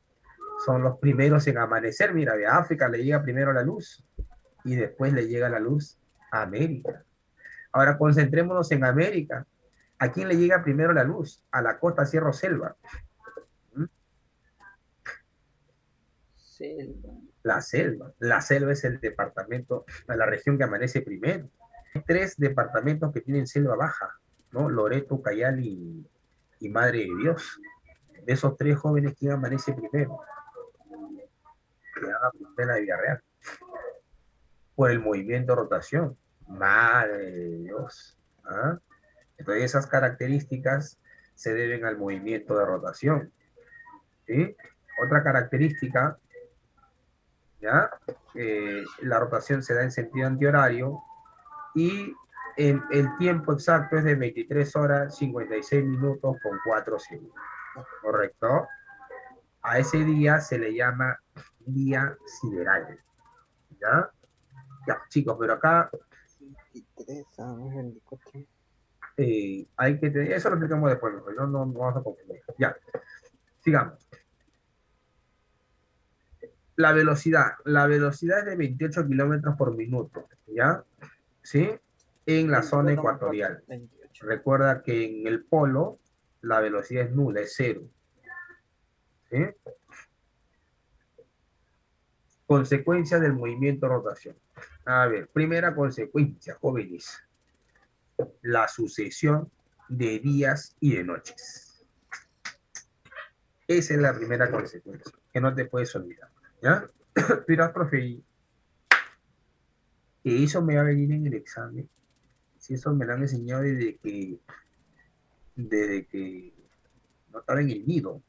son los primeros en amanecer. Mira, de África le llega primero la luz y después le llega la luz a América. Ahora concentrémonos en América. ¿A quién le llega primero la luz? A la costa Sierra Selva. ¿Mm? Selva. La selva. La selva es el departamento, la región que amanece primero. Hay tres departamentos que tienen selva baja, ¿no? Loreto, Cayal y Madre de Dios. De esos tres jóvenes, ¿quién amanece primero? Que van a apuntar la vida real. Por el movimiento de rotación. Madre de Dios. ¿Ah? Entonces esas características se deben al movimiento de rotación. ¿Sí? Otra característica, ¿ya? La rotación se da en sentido antihorario y el tiempo exacto es de 23 horas 56 minutos con 4 segundos. ¿Correcto? A ese día se le llama día sideral. ¿Ya? Ya, chicos, pero acá 23 a 24. hay que tener, eso lo explicamos después, no vamos a confundir. Ya, sigamos. La velocidad es de 28 kilómetros por minuto, ¿ya? ¿Sí? En la zona 24 más 4, ecuatorial. 28. Recuerda que en el polo la velocidad es nula, es cero. ¿Sí? Consecuencia del movimiento de rotación. A ver, primera consecuencia, jóvenes, la sucesión de días y de noches. Esa es la primera consecuencia, que no te puedes olvidar. ¿Ya? Dirás, profe, que eso me va a venir en el examen. Si eso me lo han enseñado desde que no estaba en el nido.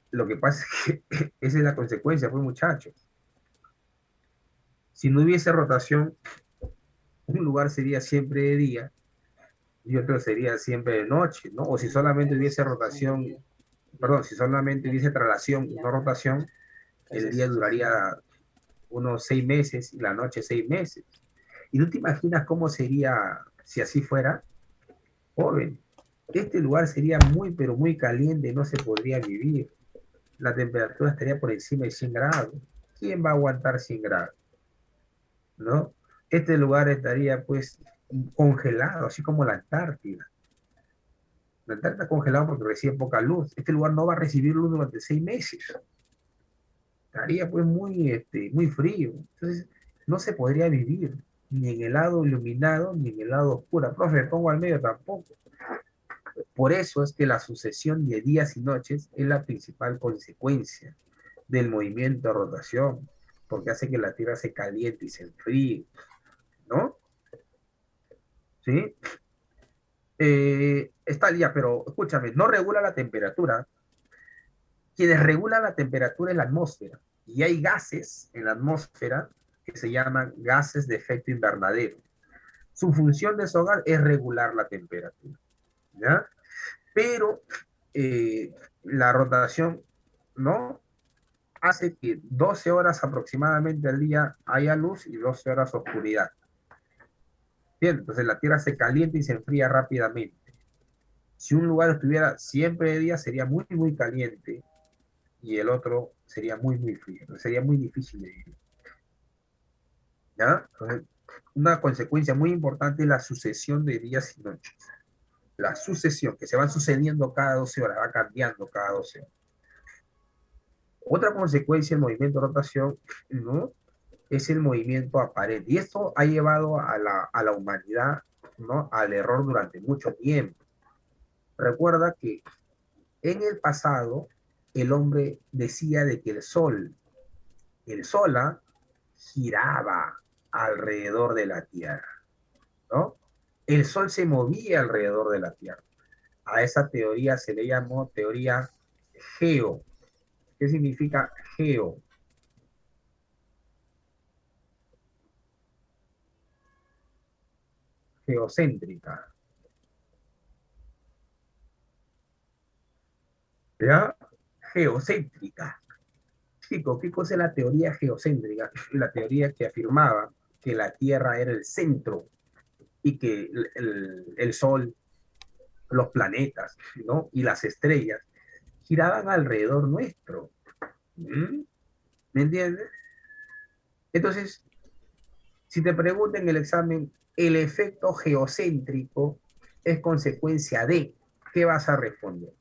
Lo que pasa es que esa es la consecuencia, pues muchachos. Si no hubiese rotación, un lugar sería siempre de día y otro sería siempre de noche, ¿no? O si solamente hubiese rotación, perdón, si solamente hubiese traslación y no rotación, el día duraría unos 6 meses y la noche 6 meses. ¿Y no te imaginas cómo sería si así fuera? Joven, este lugar sería muy, pero muy caliente, no se podría vivir. La temperatura estaría por encima de 100 grados. ¿Quién va a aguantar 100 grados? ¿No? Este lugar estaría pues congelado, así como la Antártida. La Antártida está congelado porque recibe poca luz. Este lugar no va a recibir luz durante 6 meses. Estaría pues muy frío. Entonces, no se podría vivir ni en el lado iluminado ni en el lado oscuro. Profe, pongo al medio tampoco. Por eso es que la sucesión de días y noches es la principal consecuencia del movimiento de rotación, porque hace que la Tierra se caliente y se enfríe, ¿no? ¿Sí? Está ya, pero escúchame, no regula la temperatura. Quienes regulan la temperatura es la atmósfera. Y hay gases en la atmósfera que se llaman gases de efecto invernadero. Su función de esos gases es regular la temperatura, ¿ya? Pero la rotación, ¿no? Hace que 12 horas aproximadamente al día haya luz y 12 horas oscuridad. Bien, entonces la Tierra se calienta y se enfría rápidamente. Si un lugar estuviera siempre de día, sería muy, muy caliente y el otro sería muy, muy frío. Entonces sería muy difícil de vivir. ¿Ya? Entonces, una consecuencia muy importante es la sucesión de días y noches. La sucesión, que se van sucediendo cada 12 horas, va cambiando cada 12 horas. Otra consecuencia del movimiento de rotación, ¿no? Es el movimiento aparente. Y esto ha llevado a la humanidad, ¿no? Al error durante mucho tiempo. Recuerda que en el pasado el hombre decía de que el sol giraba alrededor de la Tierra, ¿no? El sol se movía alrededor de la Tierra. A esa teoría se le llamó teoría geo. ¿Qué significa geo? Geocéntrica. ¿Ya? Geocéntrica. Chico, ¿qué cosa es la teoría geocéntrica? La teoría que afirmaba que la Tierra era el centro y que el Sol, los planetas, ¿no? Y las estrellas giraban alrededor nuestro. ¿Mm? ¿Me entiendes? Entonces, si te preguntan en el examen, el efecto geocéntrico es consecuencia de, ¿qué vas a responder?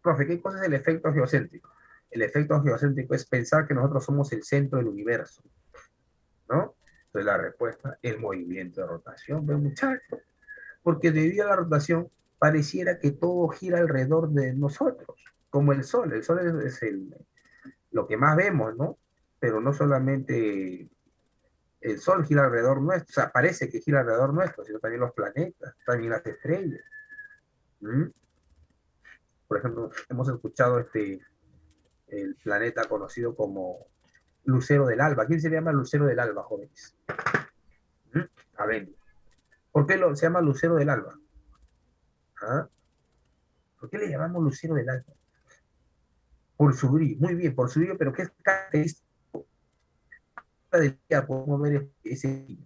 Profe, ¿qué cosa es el efecto geocéntrico? El efecto geocéntrico es pensar que nosotros somos el centro del universo, ¿no? Entonces la respuesta, el movimiento de rotación, ¿ven muchachos? Porque debido a la rotación, pareciera que todo gira alrededor de nosotros, como el Sol. El Sol es lo que más vemos, ¿no? Pero no solamente el Sol gira alrededor nuestro, o sea, parece que gira alrededor nuestro, sino también los planetas, también las estrellas. ¿Mm? Por ejemplo, hemos escuchado el planeta conocido como Lucero del Alba. ¿Quién se llama Lucero del Alba, jóvenes? ¿Mm? A ver, ¿por qué se llama Lucero del Alba? ¿Ah? ¿Por qué le llamamos Lucero del Alba? Por su brillo, muy bien, por su brillo, pero ¿qué característica del día podemos ver ese brillo?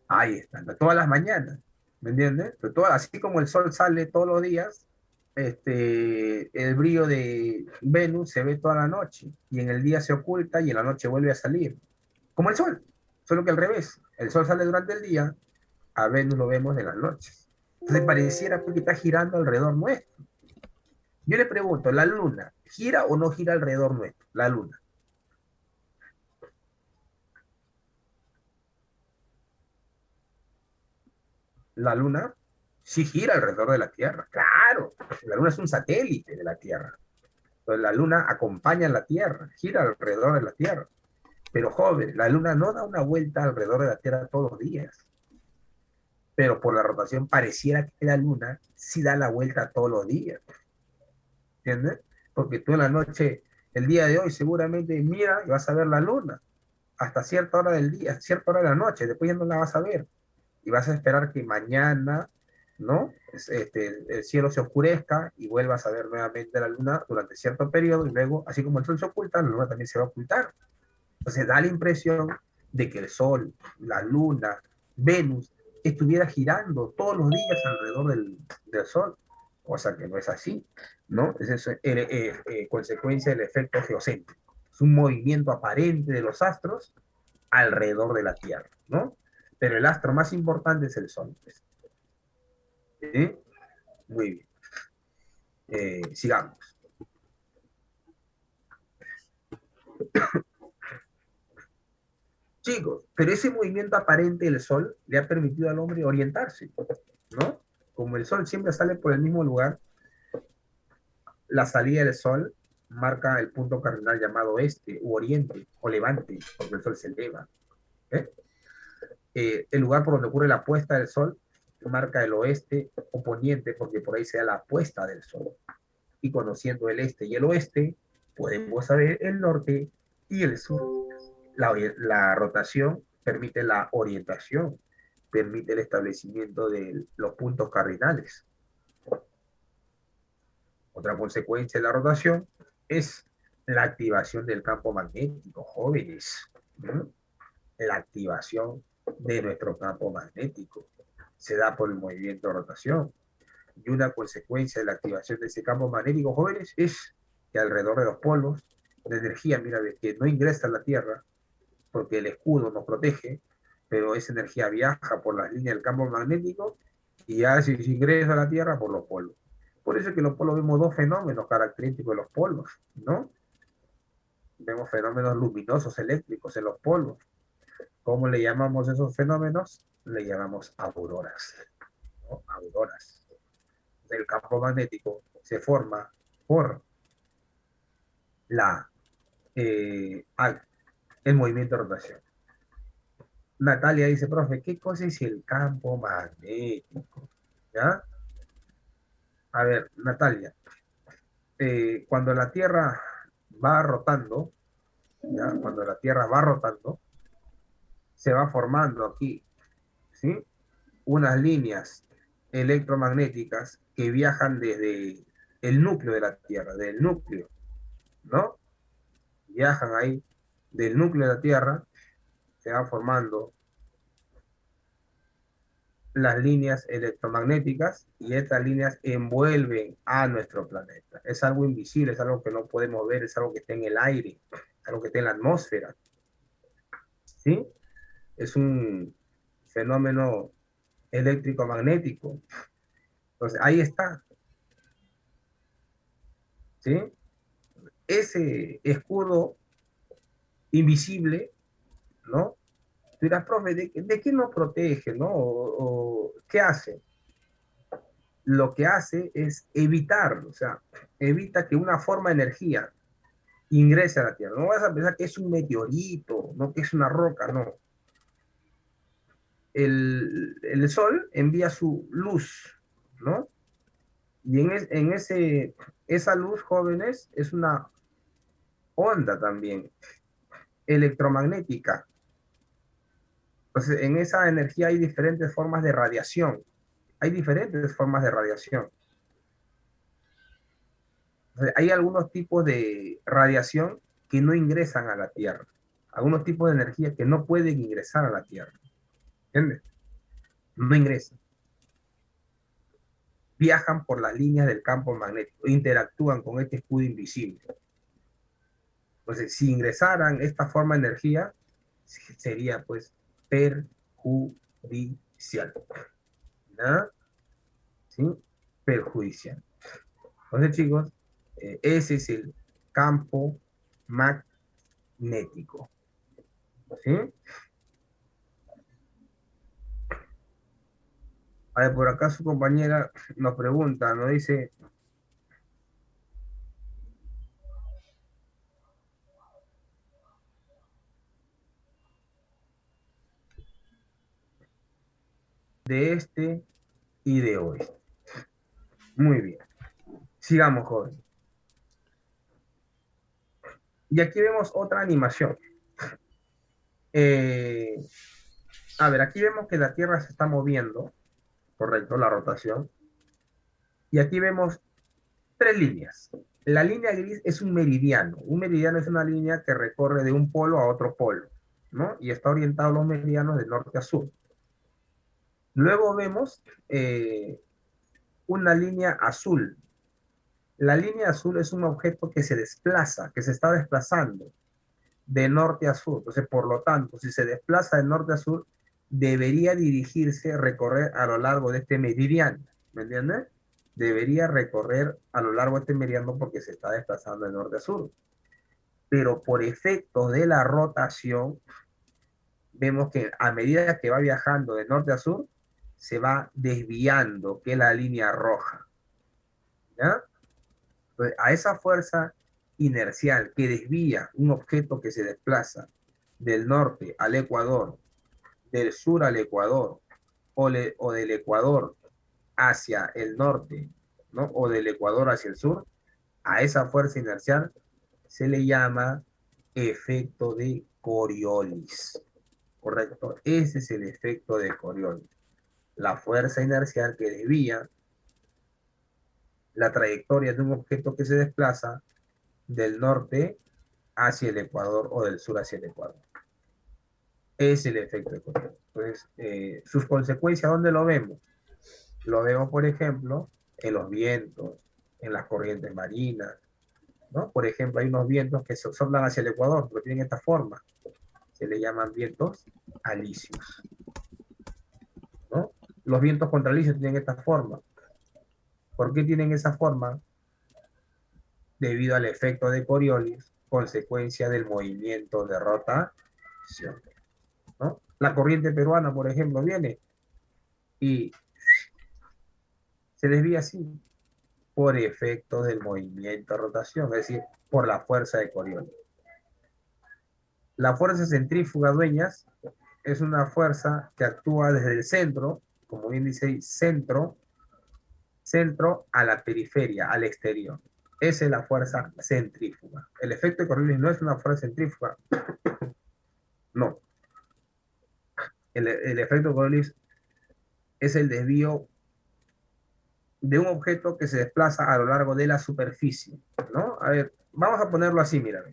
Ahí está, todas las mañanas, ¿me entiendes? Pero así como el sol sale todos los días, el brillo de Venus se ve toda la noche y en el día se oculta y en la noche vuelve a salir, como el sol, solo que al revés, el sol sale durante el día, a Venus lo vemos en las noches. Entonces pareciera que está girando alrededor nuestro. Yo le pregunto, ¿la luna gira o no gira alrededor nuestro? La luna. La luna sí gira alrededor de la Tierra, claro. La luna es un satélite de la Tierra. Entonces, la luna acompaña a la Tierra, gira alrededor de la Tierra. Pero joven, la luna no da una vuelta alrededor de la Tierra todos los días. Pero por la rotación pareciera que la luna sí da la vuelta todos los días. ¿Entiendes? Porque tú en la noche, el día de hoy, seguramente mira y vas a ver la luna hasta cierta hora del día, cierta hora de la noche. Después ya no la vas a ver. Y vas a esperar que mañana, ¿no? El cielo se oscurezca y vuelvas a ver nuevamente la luna durante cierto periodo y luego, así como el sol se oculta, la luna también se va a ocultar. Entonces da la impresión de que el sol, la luna, Venus, estuviera girando todos los días alrededor del sol, cosa que no es así, ¿no? Es consecuencia del efecto geocéntrico. Es un movimiento aparente de los astros alrededor de la Tierra, ¿no? Pero el astro más importante es el Sol. ¿Sí? Muy bien. Sigamos. Chicos, pero ese movimiento aparente del Sol le ha permitido al hombre orientarse, ¿no? Como el Sol siempre sale por el mismo lugar, la salida del Sol marca el punto cardinal llamado este, u oriente, o levante, porque el Sol se eleva. ¿Eh? El lugar por donde ocurre la puesta del Sol marca el oeste o poniente, porque por ahí se da la puesta del Sol. Y conociendo el este y el oeste, podemos saber el norte y el sur. La rotación permite la orientación, permite el establecimiento de los puntos cardinales. Otra consecuencia de la rotación es la activación del campo magnético, jóvenes. ¿No? La activación de nuestro campo magnético se da por el movimiento de rotación. Y una consecuencia de la activación de ese campo magnético, jóvenes, es que alrededor de los polos, la energía, mira, de que no ingresa a la Tierra, porque el escudo nos protege, pero esa energía viaja por las líneas del campo magnético y ya se ingresa a la Tierra por los polos. Por eso es que en los polos vemos dos fenómenos característicos de los polos, ¿no? Vemos fenómenos luminosos eléctricos en los polos. ¿Cómo le llamamos esos fenómenos? Le llamamos auroras, ¿no? Auroras. El campo magnético se forma por la, eh, el movimiento de rotación. Natalia dice, profe, ¿qué cosa es el campo magnético? ¿Ya? A ver, Natalia, cuando la Tierra va rotando, ¿ya? Cuando la Tierra va rotando, se va formando aquí, ¿sí? Unas líneas electromagnéticas que viajan desde el núcleo de la Tierra, del núcleo, ¿no? Viajan ahí del núcleo de la Tierra, se van formando las líneas electromagnéticas y estas líneas envuelven a nuestro planeta. Es algo invisible, es algo que no podemos ver, es algo que está en el aire, es algo que está en la atmósfera, ¿sí? Es un fenómeno eléctrico magnético. Entonces, ahí está, ¿sí? Ese escudo invisible, ¿no? Tú dirás, profe, ¿de qué nos protege, no? O ¿qué hace? Lo que hace es evitar, o sea, evita que una forma de energía ingrese a la Tierra. No vas a pensar que es un meteorito, no que es una roca, no. El Sol envía su luz, ¿no? Y esa luz, jóvenes, es una onda también electromagnética. Entonces, en esa energía hay diferentes formas de radiación. Hay diferentes formas de radiación. Entonces, hay algunos tipos de radiación que no ingresan a la Tierra. Algunos tipos de energía que no pueden ingresar a la Tierra. ¿Entiendes? No ingresan. Viajan por las líneas del campo magnético, interactúan con este escudo invisible. Entonces, si ingresaran esta forma de energía, sería pues perjudicial. ¿No? ¿Sí? Perjudicial. Entonces, chicos, ese es el campo magnético. ¿Sí? A ver, por acá su compañera nos pregunta, nos dice, de este y de oeste. Muy bien. Sigamos, joven. Y aquí vemos otra animación. Eh, a ver, aquí vemos que la Tierra se está moviendo, correcto, la rotación. Y aquí vemos tres líneas. La línea gris es un meridiano. Un meridiano es una línea que recorre de un polo a otro polo, ¿no? Y está orientado a los meridianos de norte a sur. Luego vemos una línea azul. La línea azul es un objeto que se desplaza, que se está desplazando de norte a sur. Entonces, por lo tanto, si se desplaza de norte a sur, debería dirigirse, recorrer a lo largo de este meridiano. ¿Me entiendes? Debería recorrer a lo largo de este meridiano porque se está desplazando de norte a sur. Pero por efecto de la rotación, vemos que a medida que va viajando de norte a sur, se va desviando, que es la línea roja. ¿Ya? Entonces, a esa fuerza inercial que desvía un objeto que se desplaza del norte al Ecuador, del sur al Ecuador, o del Ecuador hacia el norte, ¿no? O del Ecuador hacia el sur, a esa fuerza inercial se le llama efecto de Coriolis. ¿Correcto? Ese es el efecto de Coriolis. La fuerza inercial que desvía la trayectoria de un objeto que se desplaza del norte hacia el Ecuador o del sur hacia el Ecuador. Es el efecto de Coriolis. Entonces, sus consecuencias, ¿dónde lo vemos? Lo vemos, por ejemplo, en los vientos, en las corrientes marinas, ¿no? Por ejemplo, hay unos vientos que soplan hacia el Ecuador, pero tienen esta forma. Se le llaman vientos alisios, ¿no? Los vientos contralisios tienen esta forma. ¿Por qué tienen esa forma? Debido al efecto de Coriolis, consecuencia del movimiento de rotación, ¿no? La corriente peruana, por ejemplo, viene y se desvía así por efecto del movimiento de rotación, es decir, por la fuerza de Coriolis. La fuerza centrífuga, dueñas, es una fuerza que actúa desde el centro, como bien dice ahí, centro a la periferia, al exterior. Esa es la fuerza centrífuga. El efecto de Coriolis no es una fuerza centrífuga, no. El efecto de Coriolis es el desvío de un objeto que se desplaza a lo largo de la superficie, ¿no? A ver, vamos a ponerlo así, mira,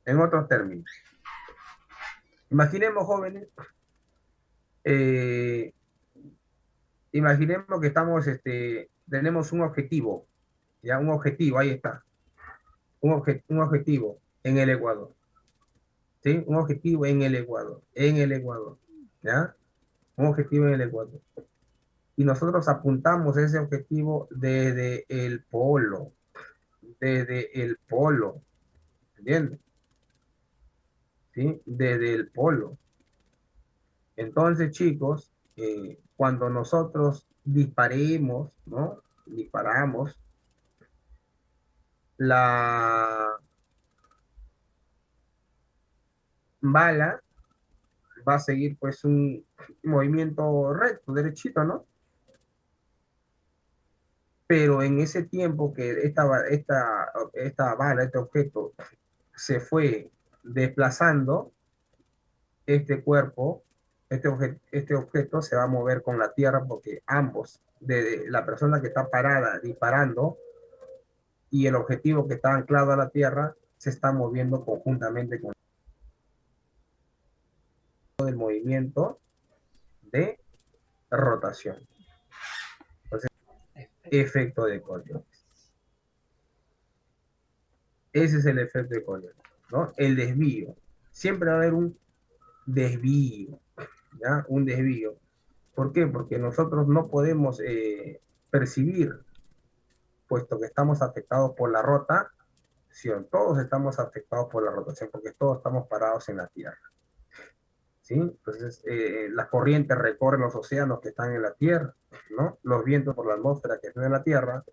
en otros términos. Imaginemos, jóvenes, eh, imaginemos que tenemos un objetivo, ya un objetivo, ahí está, un objetivo en el Ecuador, ¿sí? Un objetivo en el Ecuador, ¿ya? Un objetivo en el Ecuador. Y nosotros apuntamos ese objetivo desde el polo, ¿entiendes? ¿Sí? Desde el polo. Entonces, chicos, cuando nosotros disparemos, ¿no? Disparamos, la bala va a seguir pues un movimiento recto, derechito, ¿no? Pero en ese tiempo que esta bala, este objeto, se fue desplazando, este cuerpo, este objeto se va a mover con la Tierra porque ambos, de la persona que está parada disparando y el objetivo que está anclado a la Tierra, se está moviendo conjuntamente con el movimiento de rotación. Entonces, efecto de Coriolis. Ese es el efecto de Coriolis, ¿no? El desvío. Siempre va a haber un desvío, ¿ya? Un desvío. ¿Por qué? Porque nosotros no podemos percibir, puesto que estamos afectados por la rotación. Todos estamos afectados por la rotación, porque todos estamos parados en la Tierra. ¿Sí? Entonces, las corrientes recorren los océanos que están en la Tierra, ¿no? Los vientos por la atmósfera que están en la Tierra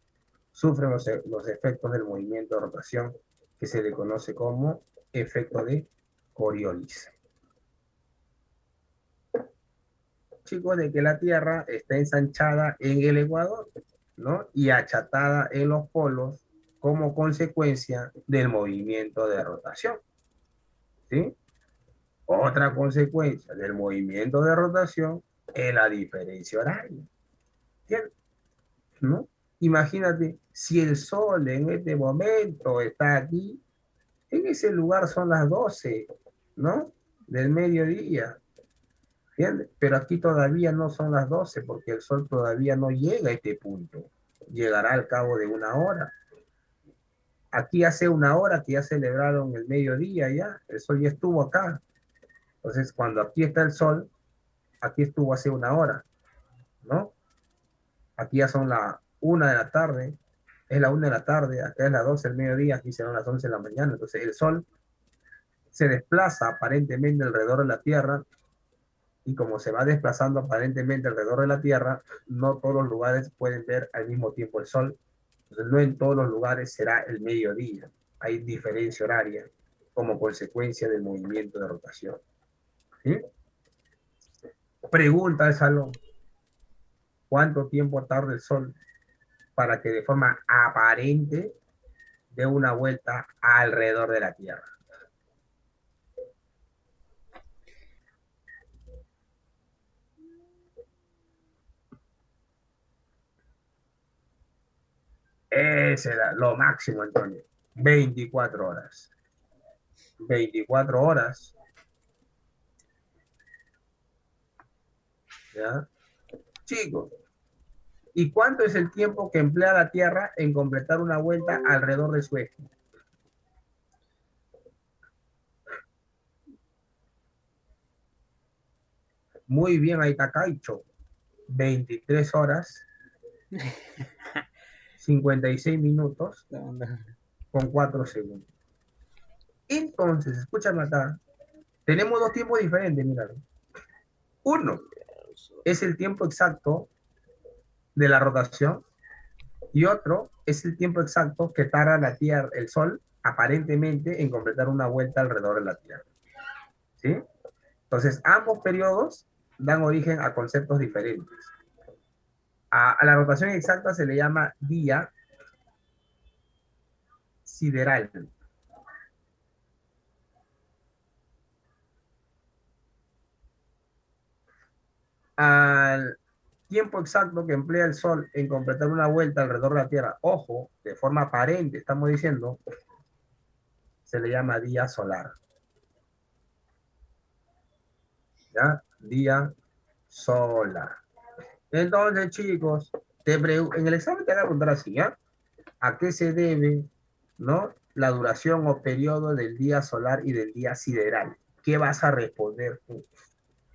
sufren los efectos del movimiento de rotación, que se le conoce como efecto de Coriolis. Chicos, de que la Tierra está ensanchada en el Ecuador, ¿no? Y achatada en los polos como consecuencia del movimiento de rotación, ¿sí? Otra consecuencia del movimiento de rotación es la diferencia horaria, ¿entiendes? ¿No? Imagínate, si el Sol en este momento está aquí, en ese lugar son las 12, ¿no? Del mediodía, ¿entiendes? Pero aquí todavía no son las 12 porque el Sol todavía no llega a este punto. Llegará al cabo de una hora. Aquí hace una hora que ya celebraron el mediodía ya, el Sol ya estuvo acá. Entonces, cuando aquí está el Sol, aquí estuvo hace una hora, ¿no? Aquí ya son la 1 de la tarde, es la 1 de la tarde, acá es las 12 del mediodía, aquí serán las 11 de la mañana. Entonces el Sol se desplaza aparentemente alrededor de la Tierra y como se va desplazando aparentemente alrededor de la Tierra, no todos los lugares pueden ver al mismo tiempo el Sol. Entonces no en todos los lugares será el mediodía. Hay diferencia horaria como consecuencia del movimiento de rotación. ¿Sí? Pregunta al salón, ¿cuánto tiempo tarda el Sol para que de forma aparente dé una vuelta alrededor de la Tierra? Ese era lo máximo, Antonio. 24 horas. 24 horas. ¿Ya? Chicos, ¿y cuánto es el tiempo que emplea la Tierra en completar una vuelta alrededor de su eje? Muy bien, ahí está Caicho. 23 horas 56 minutos No, no. con 4 segundos. Entonces, escúchame acá. Tenemos dos tiempos diferentes, mira. Uno es el tiempo exacto de la rotación y otro es el tiempo exacto que tarda la Tierra, el Sol, aparentemente en completar una vuelta alrededor de la Tierra. ¿Sí? Entonces, ambos periodos dan origen a conceptos diferentes. A la rotación exacta se le llama día sideral. Al tiempo exacto que emplea el Sol en completar una vuelta alrededor de la Tierra, ojo, de forma aparente, estamos diciendo, se le llama día solar. ¿Ya? Día solar. Entonces, chicos, en el examen te van a preguntar así, ¿ya? ¿A qué se debe, no, la duración o periodo del día solar y del día sideral? ¿Qué vas a responder tú?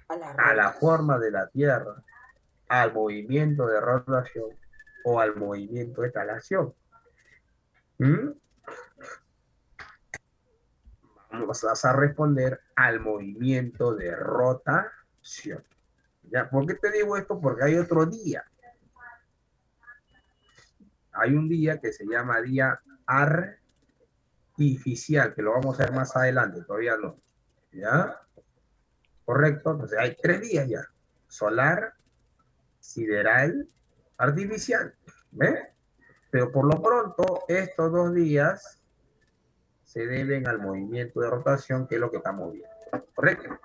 A las ¿A la rotas. forma de la Tierra, al movimiento de rotación o al movimiento de traslación? ¿Mm? Vas a responder al movimiento de rotación. ¿Ya? ¿Por qué te digo esto? Porque hay otro día. Hay un día que se llama día artificial, que lo vamos a ver más adelante, todavía no. ¿Ya? Correcto. Entonces hay 3 días ya. Solar, sideral, artificial. ¿Ve? Pero por lo pronto, estos 2 días se deben al movimiento de rotación, que es lo que estamos viendo. ¿Correcto?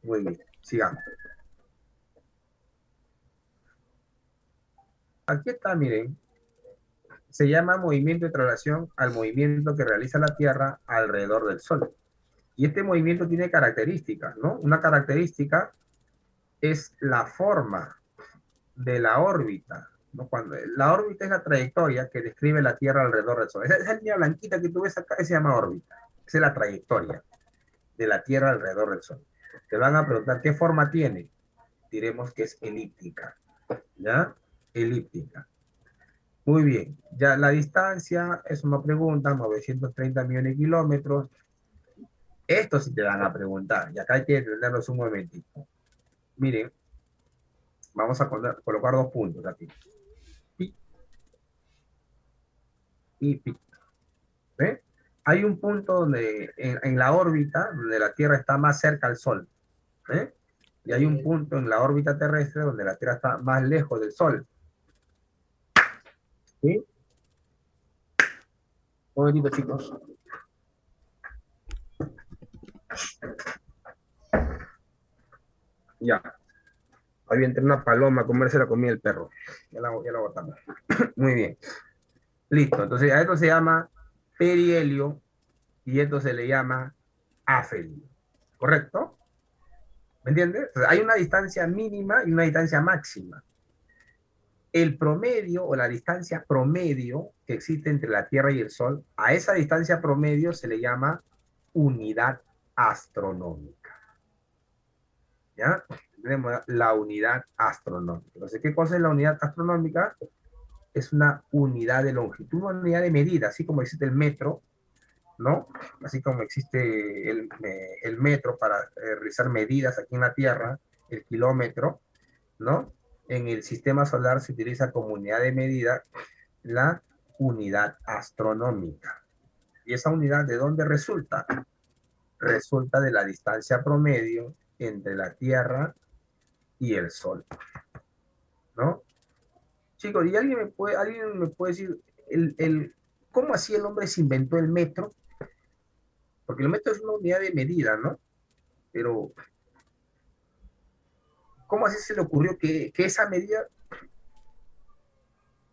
Muy bien. Sigamos. Aquí está, miren. Se llama movimiento de traslación al movimiento que realiza la Tierra alrededor del Sol. Y este movimiento tiene características, ¿no? Una característica es la forma de la órbita, ¿no? Cuando la órbita es la trayectoria que describe la Tierra alrededor del Sol. Esa línea blanquita que tú ves acá, se llama órbita. Esa es la trayectoria de la Tierra alrededor del Sol. Te van a preguntar qué forma tiene. Diremos que es elíptica, ¿ya? Elíptica. Muy bien. Ya la distancia es una pregunta, 930 millones de kilómetros. Esto sí te van a preguntar. Y acá hay que entenderlos un momentito. Miren, vamos a colocar 2 puntos aquí. Pi y pi. ¿Ve? Hay un punto donde en la órbita, donde la Tierra está más cerca al Sol. ¿Ve? Y hay un punto en la órbita terrestre donde la Tierra está más lejos del Sol. ¿Sí? Un momentito, chicos. Ya. Ahí entré una paloma a comerse la comida del perro. Ya la botamos. Muy bien. Listo. Entonces, a esto se llama perihelio y esto se le llama afelio. ¿Correcto? ¿Me entiendes? Entonces, hay una distancia mínima y una distancia máxima. El promedio o la distancia promedio que existe entre la Tierra y el Sol, a esa distancia promedio se le llama unidad astronómica. ¿Ya? Tenemos la unidad astronómica. Entonces, ¿qué cosa es la unidad astronómica? Es una unidad de longitud, una unidad de medida, así como existe el metro, ¿no? Así como existe el metro para realizar medidas aquí en la Tierra, el kilómetro, ¿no? En el sistema solar se utiliza como unidad de medida la unidad astronómica. ¿Y esa unidad de dónde resulta? Resulta de la distancia promedio entre la Tierra y el Sol, ¿no? Chicos, ¿y alguien me puede decir cómo así el hombre se inventó el metro? Porque el metro es una unidad de medida, ¿no? Pero, ¿cómo así se le ocurrió que esa medida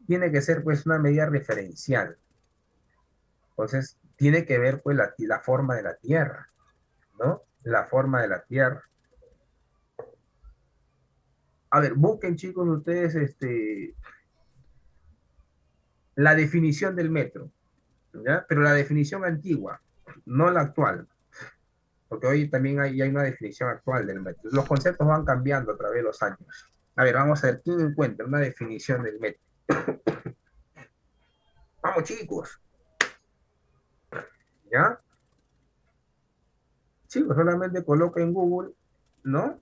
tiene que ser, pues, una medida referencial? Entonces, tiene que ver, pues, la forma de la Tierra, ¿no? La forma de la Tierra. A ver, busquen, chicos, ustedes, la definición del metro, ¿ya? Pero la definición antigua, no la actual, porque hoy también hay una definición actual del metro. Los conceptos van cambiando a través de los años. A ver, vamos a ver, ¿quién encuentra una definición del metro? Vamos, chicos. ¿Ya? Chicos, solamente coloca en Google, ¿no?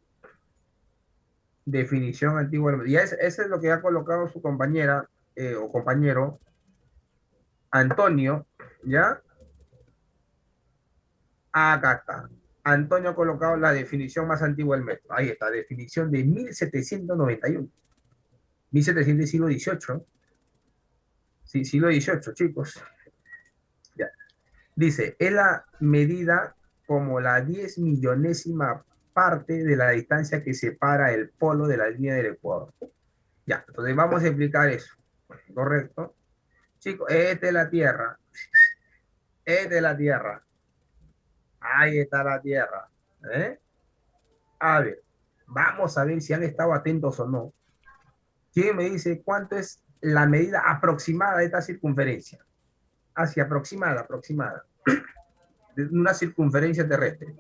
Definición antigua. Y ese es lo que ha colocado su compañera o compañero Antonio, ¿ya? Acá está. Antonio ha colocado la definición más antigua del metro. Ahí está, definición de 1791. 1700 siglo XVIII. Sí, siglo XVIII, chicos. Ya. Dice, es la medida como la 10 millonésima parte de la distancia que separa el polo de la línea del Ecuador. Ya, entonces vamos a explicar eso. ¿Correcto? Chicos, esta es la Tierra. Esta es la Tierra. Ahí está la Tierra. ¿Eh? A ver, vamos a ver si han estado atentos o no. ¿Quién me dice cuánto es la medida aproximada de esta circunferencia? Así, aproximada, aproximada. De una circunferencia terrestre.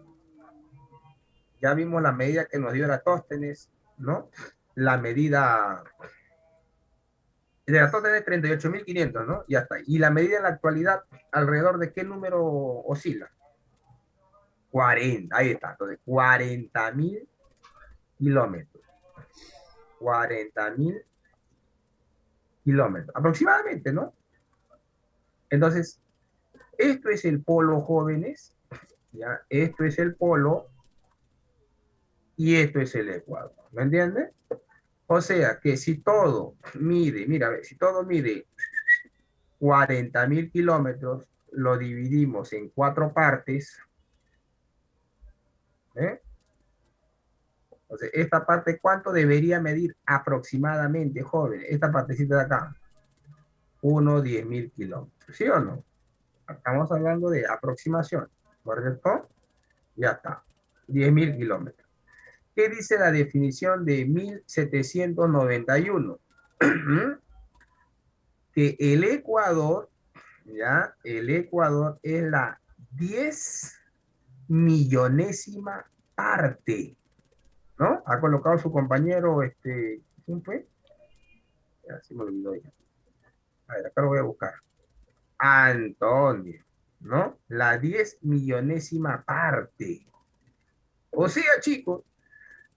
Ya vimos la medida que nos dio Eratóstenes, ¿no? La medida de Eratóstenes 38.500, ¿no? Ya está. Y la medida en la actualidad, ¿alrededor de qué número oscila? 40, ahí está. Entonces, 40.000 kilómetros. 40.000 kilómetros, aproximadamente, ¿no? Entonces, esto es el polo, jóvenes, ¿ya? Esto es el polo y esto es el Ecuador, ¿me entiendes? O sea, que si todo mide, mira, a ver, si todo mide 40.000 kilómetros, lo dividimos en cuatro partes, ¿eh? Entonces, esta parte, ¿cuánto debería medir aproximadamente, joven? Esta partecita de acá, 10.000 kilómetros, ¿sí o no? Estamos hablando de aproximación, ¿correcto? Ya está, 10.000 kilómetros. ¿Qué dice la definición de 1791? Que el Ecuador, ¿ya? El Ecuador es la 10 millonésima parte, ¿no? Ha colocado su compañero, ¿quién fue? Ya se me olvidó ya. A ver, acá lo voy a buscar. Antonio, ¿no? La 10 millonésima parte. O sea, chicos,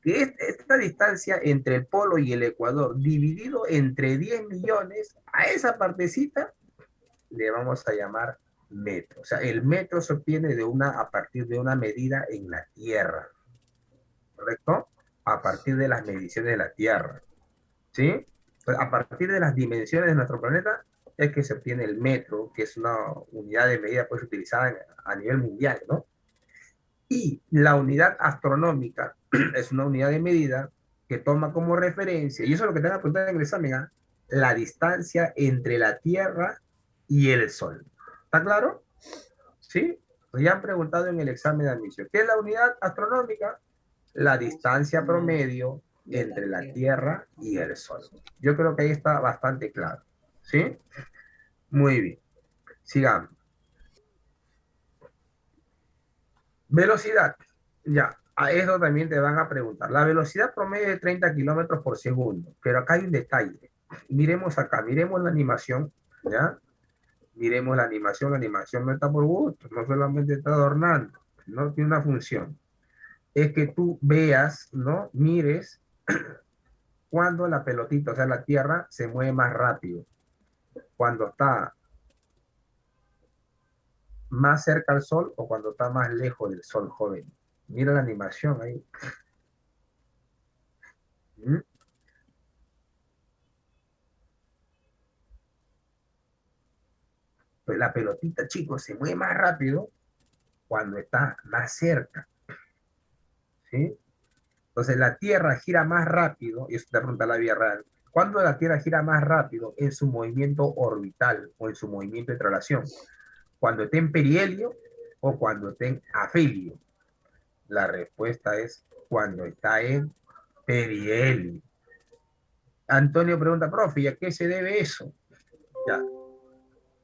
que esta distancia entre el polo y el Ecuador, dividido entre 10 millones, a esa partecita le vamos a llamar metro. O sea, el metro se obtiene a partir de una medida en la Tierra, ¿correcto? A partir de las mediciones de la Tierra, ¿sí? Pues a partir de las dimensiones de nuestro planeta es que se obtiene el metro, que es una unidad de medida pues utilizada a nivel mundial, ¿no? Y la unidad astronómica es una unidad de medida que toma como referencia, y eso es lo que te van a preguntar en el examen, ¿ah? La distancia entre la Tierra y el Sol. ¿Está claro? ¿Sí? Pues ya han preguntado en el examen de admisión. ¿Qué es la unidad astronómica? La distancia promedio entre la Tierra y el Sol. Yo creo que ahí está bastante claro. ¿Sí? Muy bien. Sigamos. Velocidad. Ya, a eso también te van a preguntar. La velocidad promedio es de 30 kilómetros por segundo, pero acá hay un detalle. Miremos acá, miremos la animación, ¿ya? Miremos la animación no está por gusto, no solamente está adornando, no tiene una función. Es que tú veas, ¿no? Mires cuando la pelotita, o sea, la Tierra, se mueve más rápido. Cuando está más cerca al Sol o cuando está más lejos del Sol, joven. Mira la animación ahí. ¿Mm? Pues la pelotita, chicos, se mueve más rápido cuando está más cerca, ¿sí? Entonces la Tierra gira más rápido, y eso te pregunta la vida real, ¿cuándo la Tierra gira más rápido en su movimiento orbital o en su movimiento de traslación? ¿Cuando esté en perihelio o cuando esté en afelio? La respuesta es cuando está en perihelio. Antonio pregunta, profe, ¿y a qué se debe eso? Ya,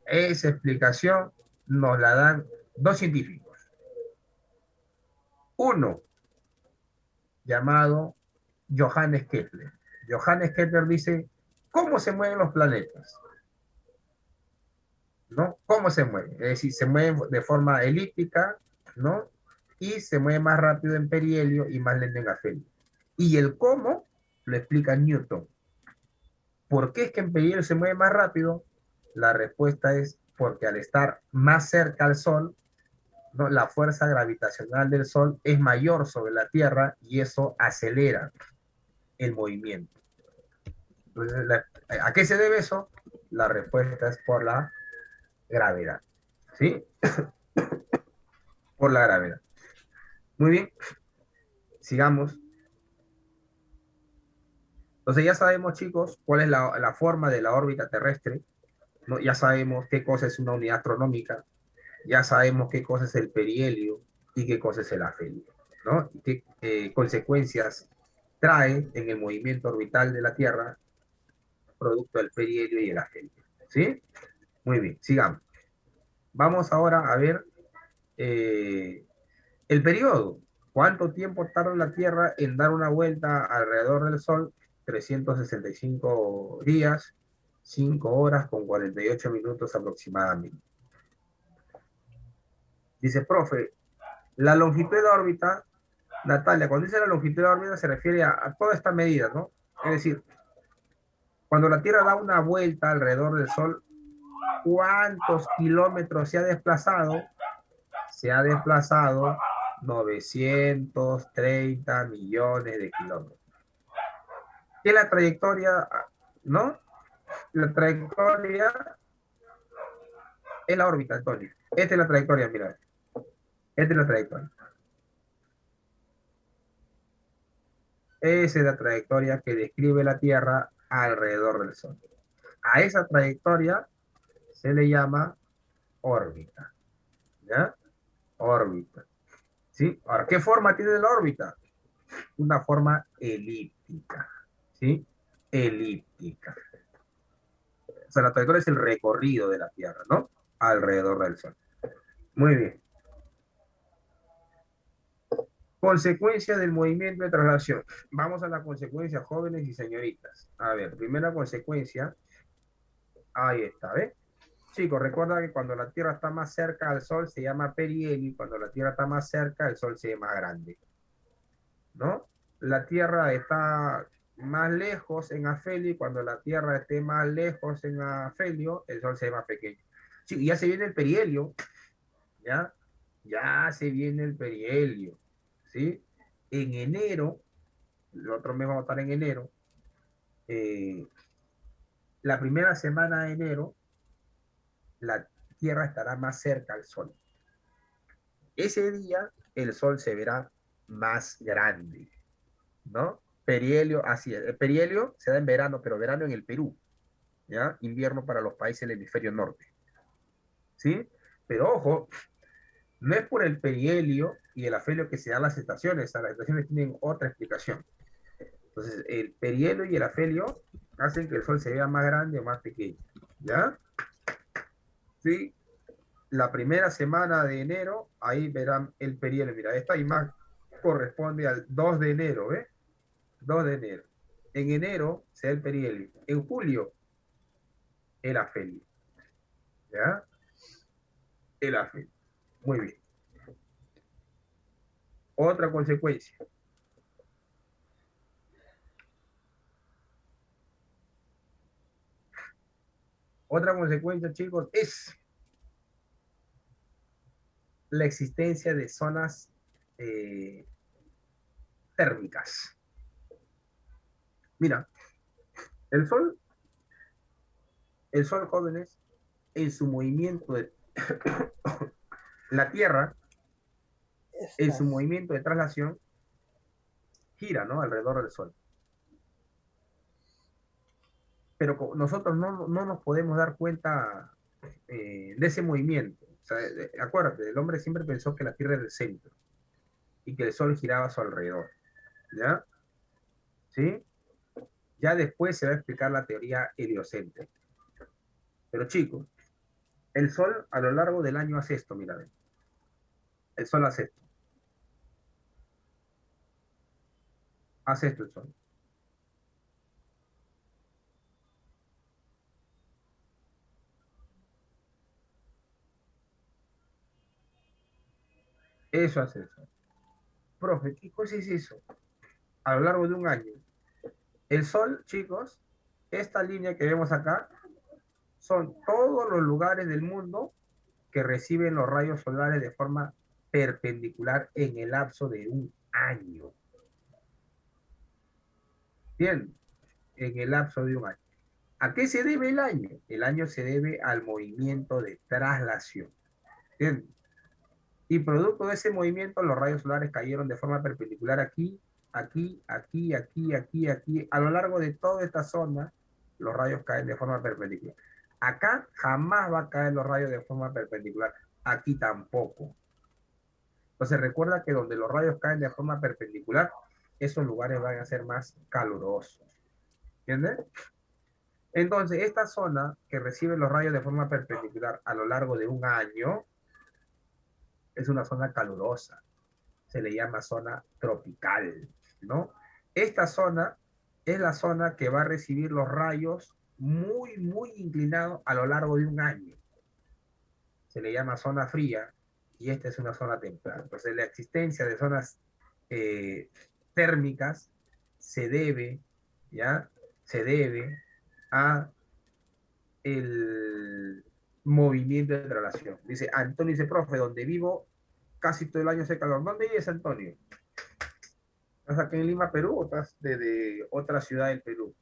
esa explicación nos la dan dos científicos. Uno, llamado Johannes Kepler. Johannes Kepler dice ¿Cómo se mueven los planetas? ¿No? ¿Cómo se mueven? Es decir, se mueven de forma elíptica, ¿no? Y se mueve más rápido en perihelio y más lento en afelio. Y el cómo lo explica Newton. ¿Por qué es que en perihelio se mueve más rápido? La respuesta es porque al estar más cerca al Sol, ¿no? La fuerza gravitacional del Sol es mayor sobre la Tierra y eso acelera el movimiento. Entonces, ¿a qué se debe eso? La respuesta es por la gravedad. ¿Sí? Por la gravedad. Muy bien, sigamos. Entonces ya sabemos, chicos, cuál es la forma de la órbita terrestre, ¿no? Ya sabemos qué cosa es una unidad astronómica, ya sabemos qué cosa es el perihelio y qué cosa es el afelio, ¿no? Y qué consecuencias trae en el movimiento orbital de la Tierra producto del perihelio y el afelio. ¿Sí? Muy bien, sigamos. Vamos ahora a ver el periodo. ¿Cuánto tiempo tarda la Tierra en dar una vuelta alrededor del Sol? 365 días, 5 horas con 48 minutos aproximadamente. Dice, profe, la longitud de la órbita, Natalia, cuando dice la longitud de la órbita se refiere a toda esta medida, ¿no? Es decir, cuando la Tierra da una vuelta alrededor del Sol, ¿cuántos kilómetros se ha desplazado? Se ha desplazado 930 millones de kilómetros. ¿Qué es la trayectoria? ¿No? La trayectoria es la órbita, Antonio. Esta es la trayectoria, mira. Esta es la trayectoria. Esa es la trayectoria que describe la Tierra alrededor del Sol. A esa trayectoria se le llama órbita. ¿Ya? Órbita. ¿Sí? Ahora, ¿qué forma tiene la órbita? Una forma elíptica. ¿Sí? Elíptica. O sea, la trayectoria es el recorrido de la Tierra, ¿no? Alrededor del Sol. Muy bien. Consecuencia del movimiento de traslación. Vamos a la consecuencia, jóvenes y señoritas. A ver, primera consecuencia. Ahí está, ¿ves? Chicos, recuerda que cuando la Tierra está más cerca al Sol se llama perihelio y cuando la Tierra está más cerca el Sol se llama grande, ¿no? La Tierra está más lejos en afelio y cuando la Tierra esté más lejos en afelio el Sol se llama pequeño. Sí, ya se viene el perihelio, ¿ya? Ya se viene el perihelio, ¿sí? En enero, el otro mes vamos a estar en enero, eh, la primera semana de enero, la Tierra estará más cerca al Sol. Ese día el Sol se verá más grande, ¿no? Perihelio, así es. El perihelio se da en verano, pero verano en el Perú, ¿ya? Invierno para los países del hemisferio norte, ¿sí? Pero ojo, no es por el perihelio y el afelio que se dan las estaciones, las estaciones tienen otra explicación. Entonces, el perihelio y el afelio hacen que el Sol se vea más grande o más pequeño, ¿ya? Sí, la primera semana de enero, ahí verán el perihelio. Mira, esta imagen corresponde al 2 de enero, ¿ves? 2 de enero. En enero se da el perihelio. En julio, el afelio, ¿ya? El afelio. Muy bien. Otra consecuencia. Otra consecuencia, chicos, es la existencia de zonas eh, térmicas. Mira, el Sol, el Sol, jóvenes, en su movimiento de la Tierra, en su Estas. movimiento de traslación, gira, ¿no? Alrededor del Sol. Pero nosotros no nos podemos dar cuenta de ese movimiento. O sea, acuérdate, el hombre siempre pensó que la Tierra era el centro y que el Sol giraba a su alrededor. ¿Ya? ¿Sí? Ya después se va a explicar la teoría heliocéntrica. Pero chicos, el Sol a lo largo del año hace esto, mira, el Sol hace esto el Sol. Eso hace eso. Profe, ¿qué cosa es eso? A lo largo de un año. El Sol, chicos, esta línea que vemos acá, son todos los lugares del mundo que reciben los rayos solares de forma perpendicular en el lapso de un año. Bien, en el lapso de un año. ¿A qué se debe el año? El año se debe al movimiento de traslación. Bien. Y producto de ese movimiento, los rayos solares cayeron de forma perpendicular aquí, aquí, aquí, aquí, aquí, aquí. A lo largo de toda esta zona, los rayos caen de forma perpendicular. Acá jamás va a caer los rayos de forma perpendicular. Aquí tampoco. Entonces recuerda que donde los rayos caen de forma perpendicular, esos lugares van a ser más calurosos. ¿Entiendes? Entonces, esta zona que recibe los rayos de forma perpendicular a lo largo de un año es una zona calurosa. Se le llama zona tropical, ¿no? Esta zona es la zona que va a recibir los rayos muy, muy inclinados a lo largo de un año. Se le llama zona fría y esta es una zona templada. Entonces, la existencia de zonas eh, térmicas se debe, ¿ya? Se debe a el movimiento de traslación. Dice, Antonio dice, profe, donde vivo casi todo el año hace calor. ¿Dónde vives, Antonio? ¿Estás aquí en Lima, Perú o estás desde otra ciudad del Perú?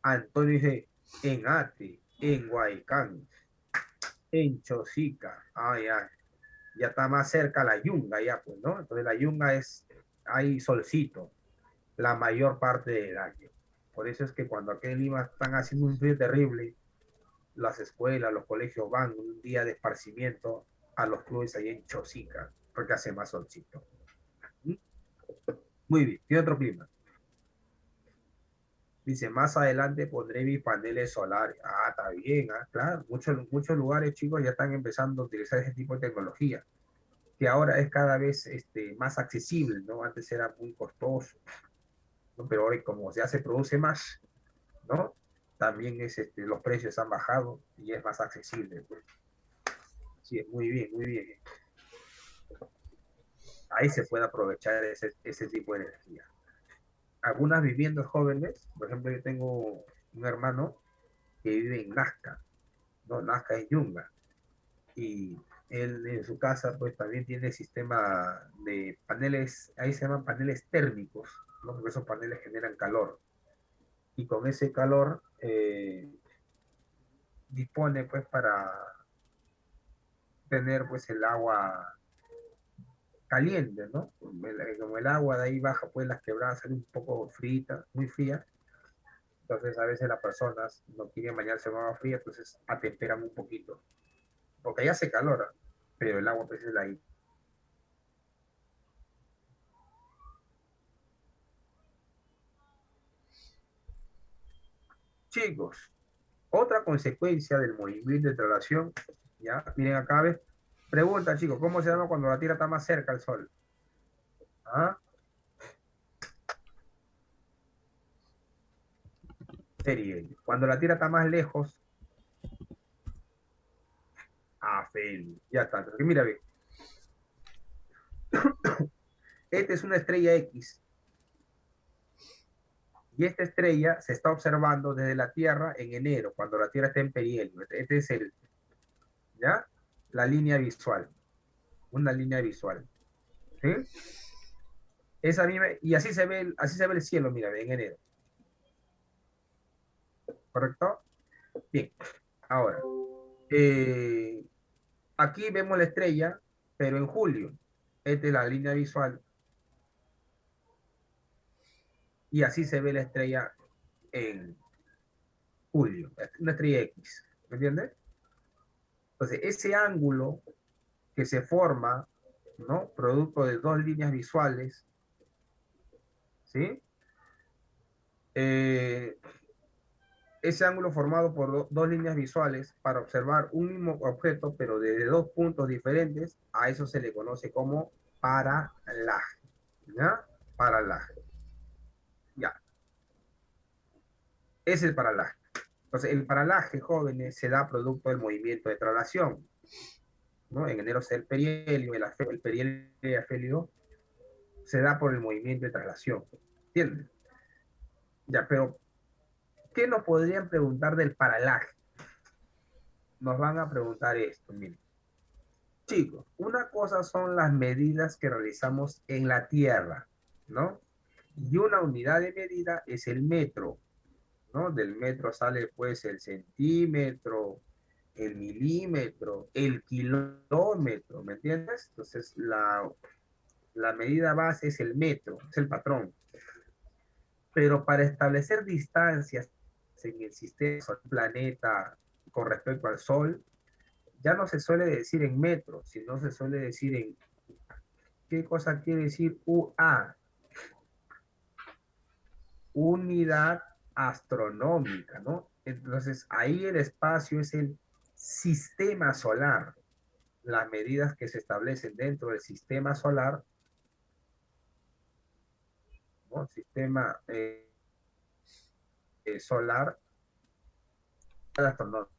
Antonio dice, en Ate, en Huaycán, en Chosica. Ah, ya, ya está más cerca la Yunga, ya pues, ¿no? Entonces la Yunga es, hay solcito la mayor parte del año. Por eso es que cuando aquí en Lima están haciendo un frío terrible, las escuelas, los colegios van un día de esparcimiento a los clubes ahí en Chosica, porque hace más solcito. ¿Mm? Muy bien, tiene otro clima. Dice, más adelante pondré mis paneles solares. Ah, está bien, ah, claro. Muchos lugares, chicos, ya están empezando a utilizar ese tipo de tecnología, que ahora es cada vez más accesible, ¿no? Antes era muy costoso, ¿no? Pero hoy como ya se produce más, ¿no? También los precios han bajado y es más accesible, pues. Sí, muy bien, muy bien. Ahí se puede aprovechar ese tipo de energía. Algunas viviendas jóvenes, por ejemplo, yo tengo un hermano que vive en Nazca, ¿no? Nazca es Yunga, y él en su casa pues también tiene sistema de paneles, ahí se llaman paneles térmicos, ¿no? Porque esos paneles generan calor, y con ese calor dispone pues para tener pues el agua caliente, ¿no? Como el agua de ahí baja, pues las quebradas salen un poco fritas, muy frías. Entonces a veces las personas no quieren bañarse en agua fría, entonces atemperan un poquito. Porque ya hace calor, pero el agua pues es de ahí. Chicos, otra consecuencia del movimiento de traslación, ya, miren acá, ¿ves? Pregunta, chicos, ¿cómo se llama cuando la Tierra está más cerca al Sol? ¿Ah? Perihelio. Cuando la Tierra está más lejos, afelio. Ya está. Porque mira, ve, esta es una estrella X y esta estrella se está observando desde la Tierra en enero, cuando la Tierra está en perihelio. Este es ¿ya? La línea visual, una línea visual. ¿Sí? Esa misma, y así se ve el cielo, mira, en enero. ¿Correcto? Bien. Ahora, eh, aquí vemos la estrella, pero en julio. Esta es la línea visual y así se ve la estrella en julio. Una estrella X. ¿Me entiendes? Entonces, ese ángulo que se forma, ¿no? Producto de dos líneas visuales, ¿sí? Eh, ese ángulo formado por dos líneas visuales para observar un mismo objeto, pero desde dos puntos diferentes, a eso se le conoce como paralaje. ¿Ya? Paralaje. Ya. Es el paralaje. Entonces, el paralaje, jóvenes, se da producto del movimiento de traslación. ¿no? En enero se da el perihelio, el perihelio y el afelio se da por el movimiento de traslación. ¿Entiendes? Ya, pero ¿qué nos podrían preguntar del paralaje? Nos van a preguntar esto, miren. Chicos, una cosa son las medidas que realizamos en la Tierra, ¿no? Y una unidad de medida es el metro, ¿no? Del metro sale pues el centímetro, el milímetro, el kilómetro, ¿me entiendes? Entonces, la medida base es el metro, es el patrón. Pero para establecer distancias en el sistema Sol, planeta con respecto al Sol, ya no se suele decir en metros, sino se suele decir en qué cosa quiere decir UA, unidad astronómica, ¿no? Entonces ahí el espacio es el sistema solar. Las medidas que se establecen dentro del sistema solar, ¿no? Sistema solar astronómico.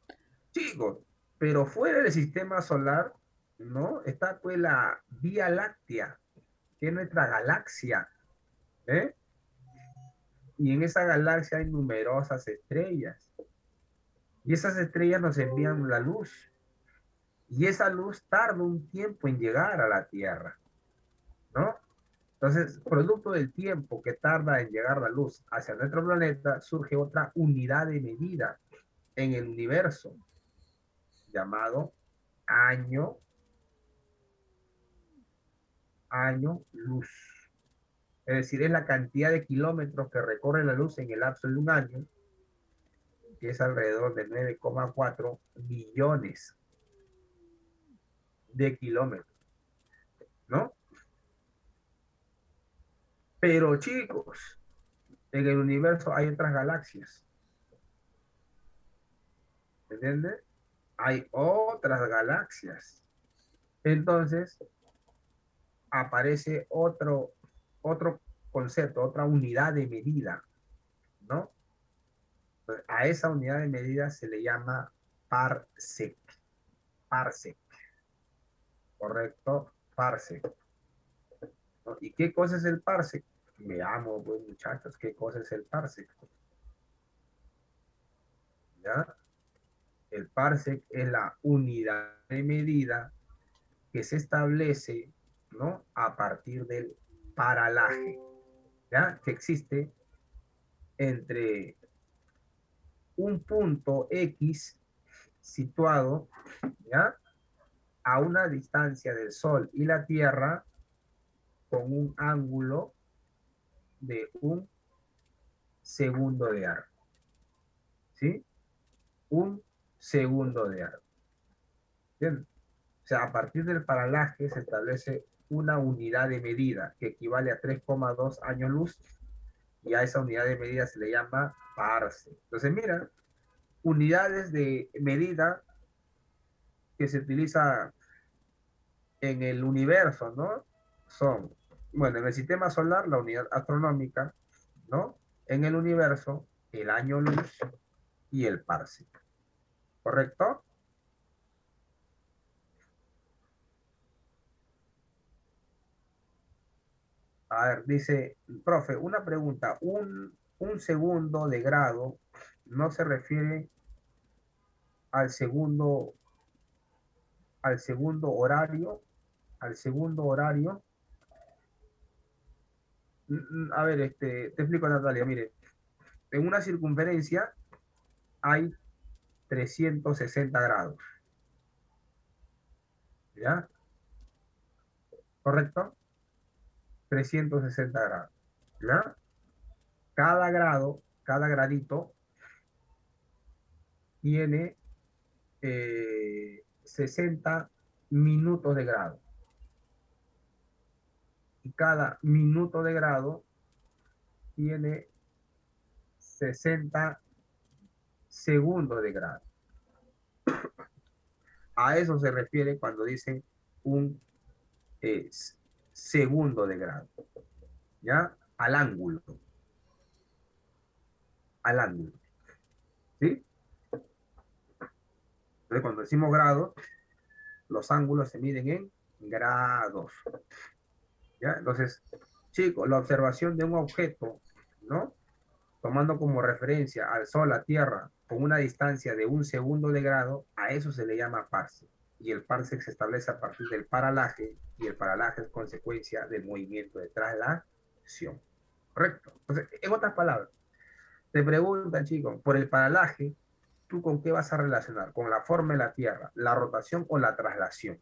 Chicos, pero fuera del sistema solar, ¿no? Está pues la Vía Láctea, que es nuestra galaxia, ¿eh? Y en esa galaxia hay numerosas estrellas. Y esas estrellas nos envían la luz. Y esa luz tarda un tiempo en llegar a la Tierra, ¿no? Entonces, producto del tiempo que tarda en llegar la luz hacia nuestro planeta, surge otra unidad de medida en el universo llamado año, año luz. Es decir, es la cantidad de kilómetros que recorre la luz en el lapso de un año, que es alrededor de 9,4 billones de kilómetros, ¿no? Pero chicos, en el universo hay otras galaxias, ¿entiendes? Hay otras galaxias. Entonces aparece otro concepto, otra unidad de medida, ¿no? Entonces, a esa unidad de medida se le llama parsec, parsec, ¿correcto? Parsec, ¿no? ¿Y qué cosa es el parsec? Veamos, pues muchachos, ¿qué cosa es el parsec? ¿Ya? El parsec es la unidad de medida que se establece, ¿no? A partir del paralaje, ¿ya? Que existe entre un punto X situado, ¿ya? A una distancia del Sol y la Tierra con un ángulo de un segundo de arco, ¿sí? Un segundo de arco. ¿Entiendes? O sea, a partir del paralaje se establece una unidad de medida que equivale a 3,2 años luz y a esa unidad de medida se le llama parse. Entonces, mira, unidades de medida que se utiliza en el universo, ¿no? Son, bueno, en el sistema solar, la unidad astronómica, ¿no? En el universo, el año luz y el parsec, ¿correcto? A ver, dice, profe, una pregunta, un segundo de grado no se refiere al segundo, al segundo horario, al segundo horario. A ver, te explico, Natalia, mire, en una circunferencia hay 360 grados, ¿ya? ¿Correcto? 360 grados, ¿ya? Cada grado, cada gradito tiene 60 minutos de grado. Y cada minuto de grado tiene 60 segundos de grado. A eso se refiere cuando dicen un eh, segundo de grado, ¿ya? Al ángulo, ¿sí? Entonces, cuando decimos grado, Los ángulos se miden en grados. ¿Ya? Entonces, chicos, la observación de un objeto, ¿no? Tomando como referencia al Sol, la Tierra, con una distancia de 1 segundo de grado, a eso se le llama parsec. Y el parsec se establece a partir del paralaje, y el paralaje es consecuencia del movimiento de traslación. ¿Correcto? Entonces, en otras palabras, te preguntan, chicos, por el paralaje, ¿tú con qué vas a relacionar? ¿Con la forma de la Tierra, la rotación o la traslación?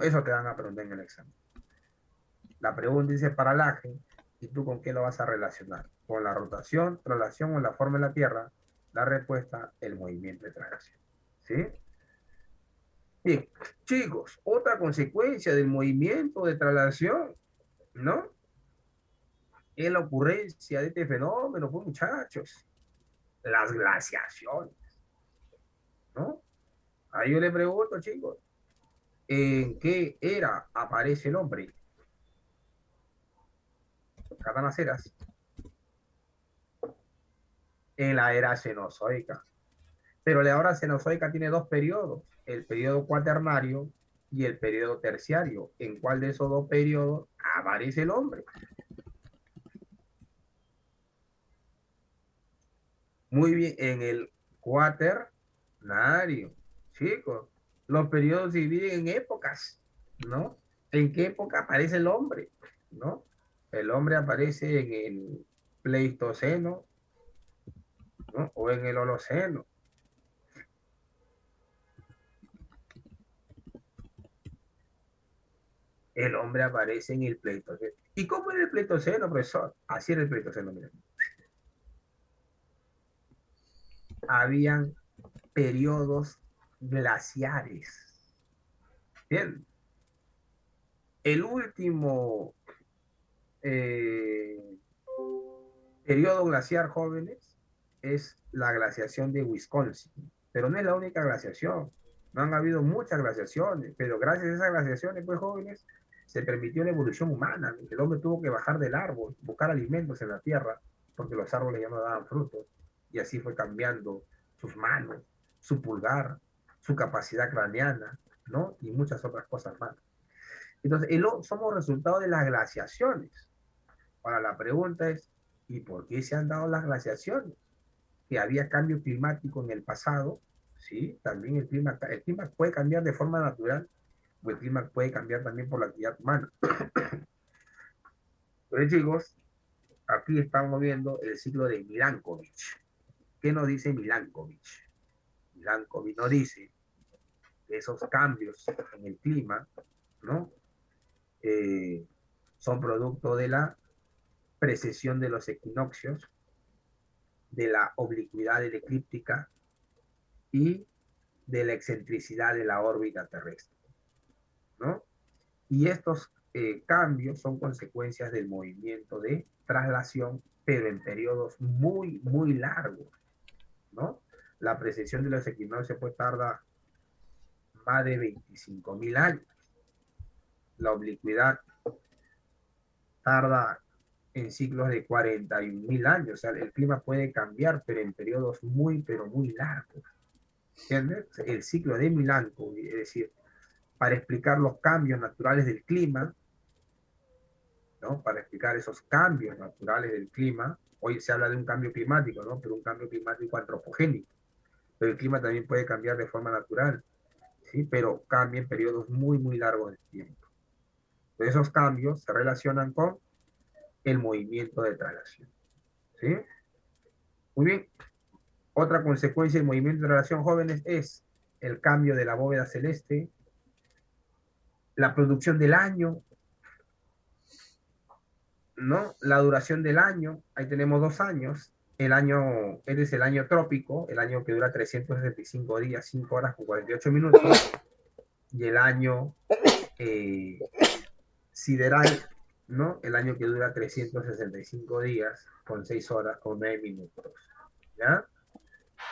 Eso te van a preguntar en el examen. La pregunta dice paralaje, ¿y tú con qué lo vas a relacionar? ¿Con la rotación, traslación o la forma de la Tierra? La respuesta, el movimiento de traslación. ¿Sí? Bien, chicos, otra consecuencia del movimiento de traslación, ¿no? Es la ocurrencia de este fenómeno, pues muchachos, las glaciaciones, ¿no? Ahí yo le pregunto, chicos, ¿en qué era aparece el hombre? Catanaceras, en la era cenozoica. Pero la era cenozoica tiene dos periodos, el periodo cuaternario y el periodo terciario. ¿En cuál de esos dos periodos aparece el hombre? Muy bien, en el cuaternario. Chicos, los periodos se dividen en épocas, ¿no? ¿En qué época aparece el hombre? ¿No? El hombre aparece en el Pleistoceno, ¿no? O en el Holoceno. El hombre aparece en el Pleistoceno. ¿Y cómo era el Pleistoceno, profesor? Así era el Pleistoceno, miren. Habían periodos glaciares. Bien. El último eh, periodo glaciar, jóvenes, es la glaciación de Wisconsin. Pero no es la única glaciación. No han habido muchas glaciaciones, pero gracias a esas glaciaciones, pues jóvenes, se permitió la evolución humana. El hombre tuvo que bajar del árbol, buscar alimentos en la tierra, porque los árboles ya no daban frutos. Y así fue cambiando sus manos, su pulgar, su capacidad craneana, ¿no? Y muchas otras cosas más. Entonces, somos resultado de las glaciaciones. Ahora, la pregunta es, ¿y por qué se han dado las glaciaciones? Que había cambio climático en el pasado, ¿sí? También el clima puede cambiar de forma natural, o el clima puede cambiar también por la actividad humana. Entonces, chicos, aquí estamos viendo el ciclo de Milankovitch. ¿Qué nos dice Milankovitch? Milankovitch nos dice que esos cambios en el clima, ¿no? Eh, son producto de la precesión de los equinoccios, de la oblicuidad de la eclíptica y de la excentricidad de la órbita terrestre, ¿no? Y estos cambios son consecuencias del movimiento de traslación, pero en periodos muy, muy largos, ¿no? La precesión de los equinoccios pues tarda más de 25.000 años. La oblicuidad tarda en ciclos de 41.000 años. O sea, el clima puede cambiar, pero en periodos muy, pero muy largos. ¿Entiendes? El ciclo de Milankovitch, es decir, para explicar los cambios naturales del clima, ¿no? Para explicar esos cambios naturales del clima. Hoy se habla de un cambio climático, ¿no? Pero un cambio climático antropogénico. Pero el clima también puede cambiar de forma natural, ¿sí? Pero cambia en periodos muy, muy largos de tiempo. Entonces, esos cambios se relacionan con el movimiento de traslación, ¿sí? Muy bien. Otra consecuencia del movimiento de traslación, jóvenes, es el cambio de la bóveda celeste, la producción del año, ¿no? La duración del año, ahí tenemos 2 años. El año, este es el año trópico, el año que dura 365 días, 5 horas con 48 minutos, y el año sideral, ¿no? El año que dura 365 días con 6 horas con 9 minutos, ¿ya?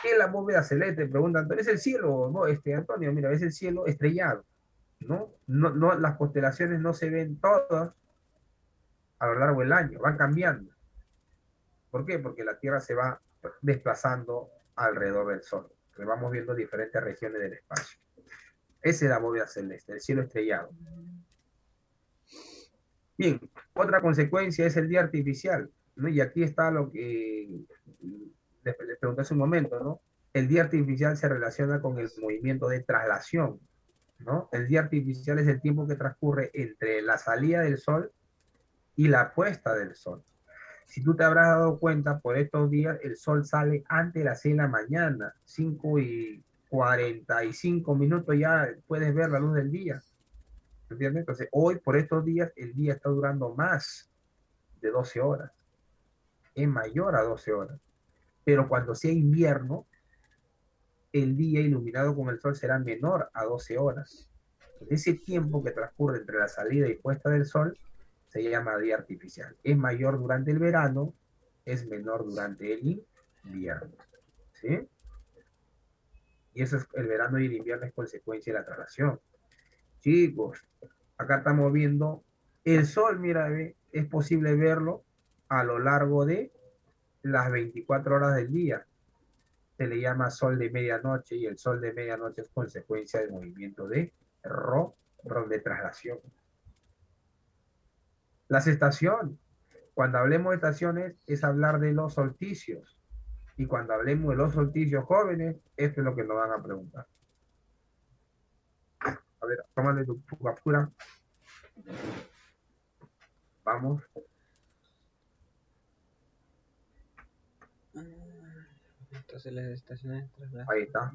¿Qué es la bóveda celeste? Preguntan, ¿pero es el cielo? No, Antonio, mira, es el cielo estrellado, ¿no? No, no, las constelaciones no se ven todas a lo largo del año, van cambiando. ¿Por qué? Porque la Tierra se va desplazando alrededor del Sol. Que vamos viendo diferentes regiones del espacio. Esa es la bóveda celeste, el cielo estrellado. Bien, otra consecuencia es el día artificial, ¿no? Y aquí está lo que les pregunté hace un momento, ¿no? El día artificial se relaciona con el movimiento de traslación, ¿no? El día artificial es el tiempo que transcurre entre la salida del sol y la puesta del sol. Si tú te habrás dado cuenta, por estos días el sol sale antes de las 6 de la mañana, 5:45 ya puedes ver la luz del día. ¿Entiendes? Entonces, hoy, por estos días, el día está durando más de 12 horas. Es mayor a 12 horas. Pero cuando sea invierno, el día iluminado con el sol será menor a 12 horas. Ese tiempo que transcurre entre la salida y puesta del sol se llama día artificial. Es mayor durante el verano, es menor durante el invierno. ¿Sí? Y eso es el verano y el invierno es consecuencia de la traslación. Chicos, acá estamos viendo el sol, mira, es posible verlo a lo largo de las 24 horas del día. Se le llama sol de medianoche y el sol de medianoche es consecuencia del movimiento de de traslación. Las estaciones, cuando hablemos de estaciones es hablar de los solsticios y cuando hablemos de los solsticios jóvenes, esto es lo que nos van a preguntar. A ver, tómale tu captura. Vamos. Entonces las estaciones de traslado. Ahí está.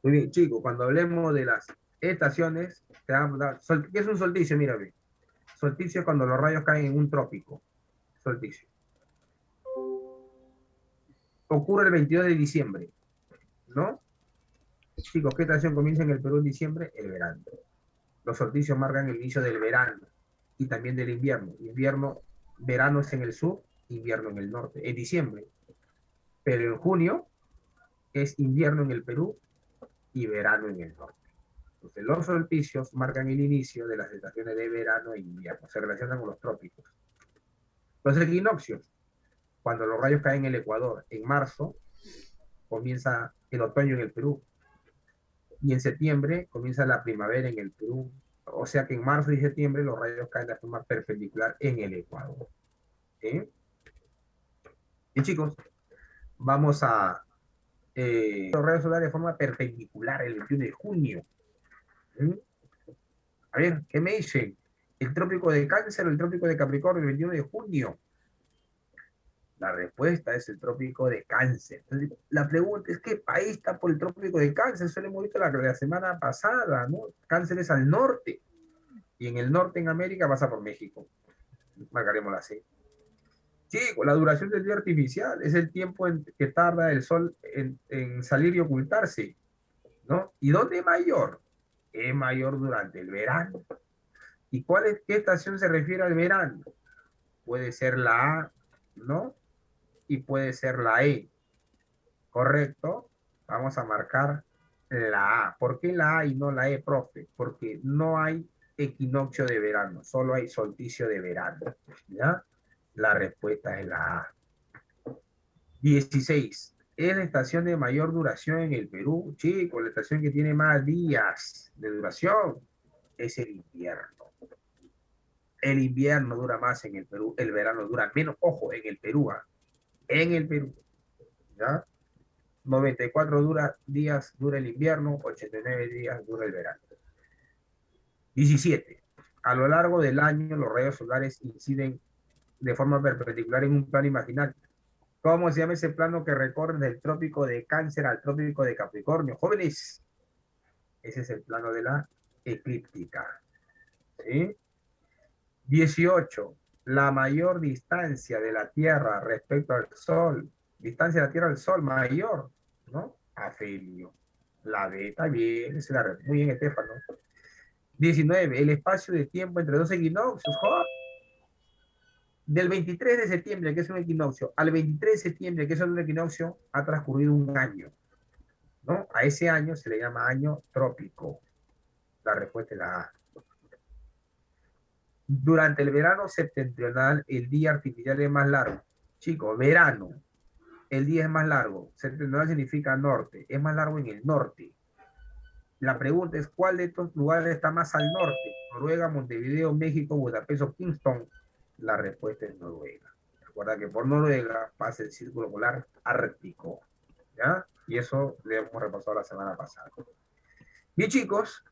Muy bien, chicos, cuando hablemos de las estaciones, ¿qué es un solsticio? Mira, bien. Solsticio es cuando los rayos caen en un trópico. Solsticio. Ocurre el 22 de diciembre, ¿no? Chicos, ¿qué estación comienza en el Perú en diciembre? El verano. Los solsticios marcan el inicio del verano y también del invierno. Invierno, verano es en el sur, invierno en el norte. Es diciembre. Pero en junio es invierno en el Perú y verano en el norte. Entonces, los solsticios marcan el inicio de las estaciones de verano e invierno. Se relacionan con los trópicos. Los equinoccios, cuando los rayos caen en el Ecuador, en marzo comienza el otoño en el Perú y en septiembre comienza la primavera en el Perú. O sea que en marzo y septiembre los rayos caen de forma perpendicular en el Ecuador. ¿Sí? Y chicos, vamos a los rayos solares de forma perpendicular el 21 de junio. ¿Sí? A ver, ¿qué me dicen? ¿El trópico de Cáncer o el trópico de Capricornio el 21 de junio? La respuesta es el trópico de Cáncer. Entonces, la pregunta es, ¿qué país está por el trópico de Cáncer? Eso lo hemos visto la semana pasada, ¿no? Cáncer es al norte. Y en el norte, en América, pasa por México. Marcaremos la C. Chico, la duración del día artificial es el tiempo que tarda el sol en salir y ocultarse, ¿no? ¿Y dónde es mayor? Es mayor durante el verano. ¿Y qué estación se refiere al verano? Puede ser la A, ¿no? Y puede ser la E. ¿Correcto? Vamos a marcar la A. ¿Por qué la A y no la E, profe? Porque no hay equinoccio de verano, solo hay solsticio de verano. ¿Ya? La respuesta es la A. 16. Es la estación de mayor duración en el Perú, chicos. La estación que tiene más días de duración es el invierno. El invierno dura más en el Perú, el verano dura menos. Ojo, en el Perú, ¿eh? En el Perú. ¿Ya? 94 días dura el invierno, 89 días dura el verano. 17. A lo largo del año, los rayos solares inciden de forma perpendicular en un plano imaginario. ¿Cómo se llama ese plano que recorre del trópico de Cáncer al trópico de Capricornio? Jóvenes, ese es el plano de la eclíptica. ¿Sí? 18. La mayor distancia de la Tierra respecto al Sol. Distancia de la Tierra al Sol mayor, ¿no? Afelio. La beta, bien, muy bien, Estefano. 19. El espacio de tiempo entre dos equinoccios. ¡Oh! Del 23 de septiembre, que es un equinoccio, al 23 de septiembre, que es otro equinoccio, ha transcurrido un año, ¿no? A ese año se le llama año trópico. La respuesta es la A. Durante el verano septentrional, el día artificial es más largo. Chicos, verano. El día es más largo. Septentrional significa norte. Es más largo en el norte. La pregunta es, ¿cuál de estos lugares está más al norte? Noruega, Montevideo, México, Budapest o Kingston. La respuesta es Noruega. Recuerda que por Noruega pasa el círculo polar ártico. ¿Ya? Y eso lo hemos repasado la semana pasada. Bien, chicos,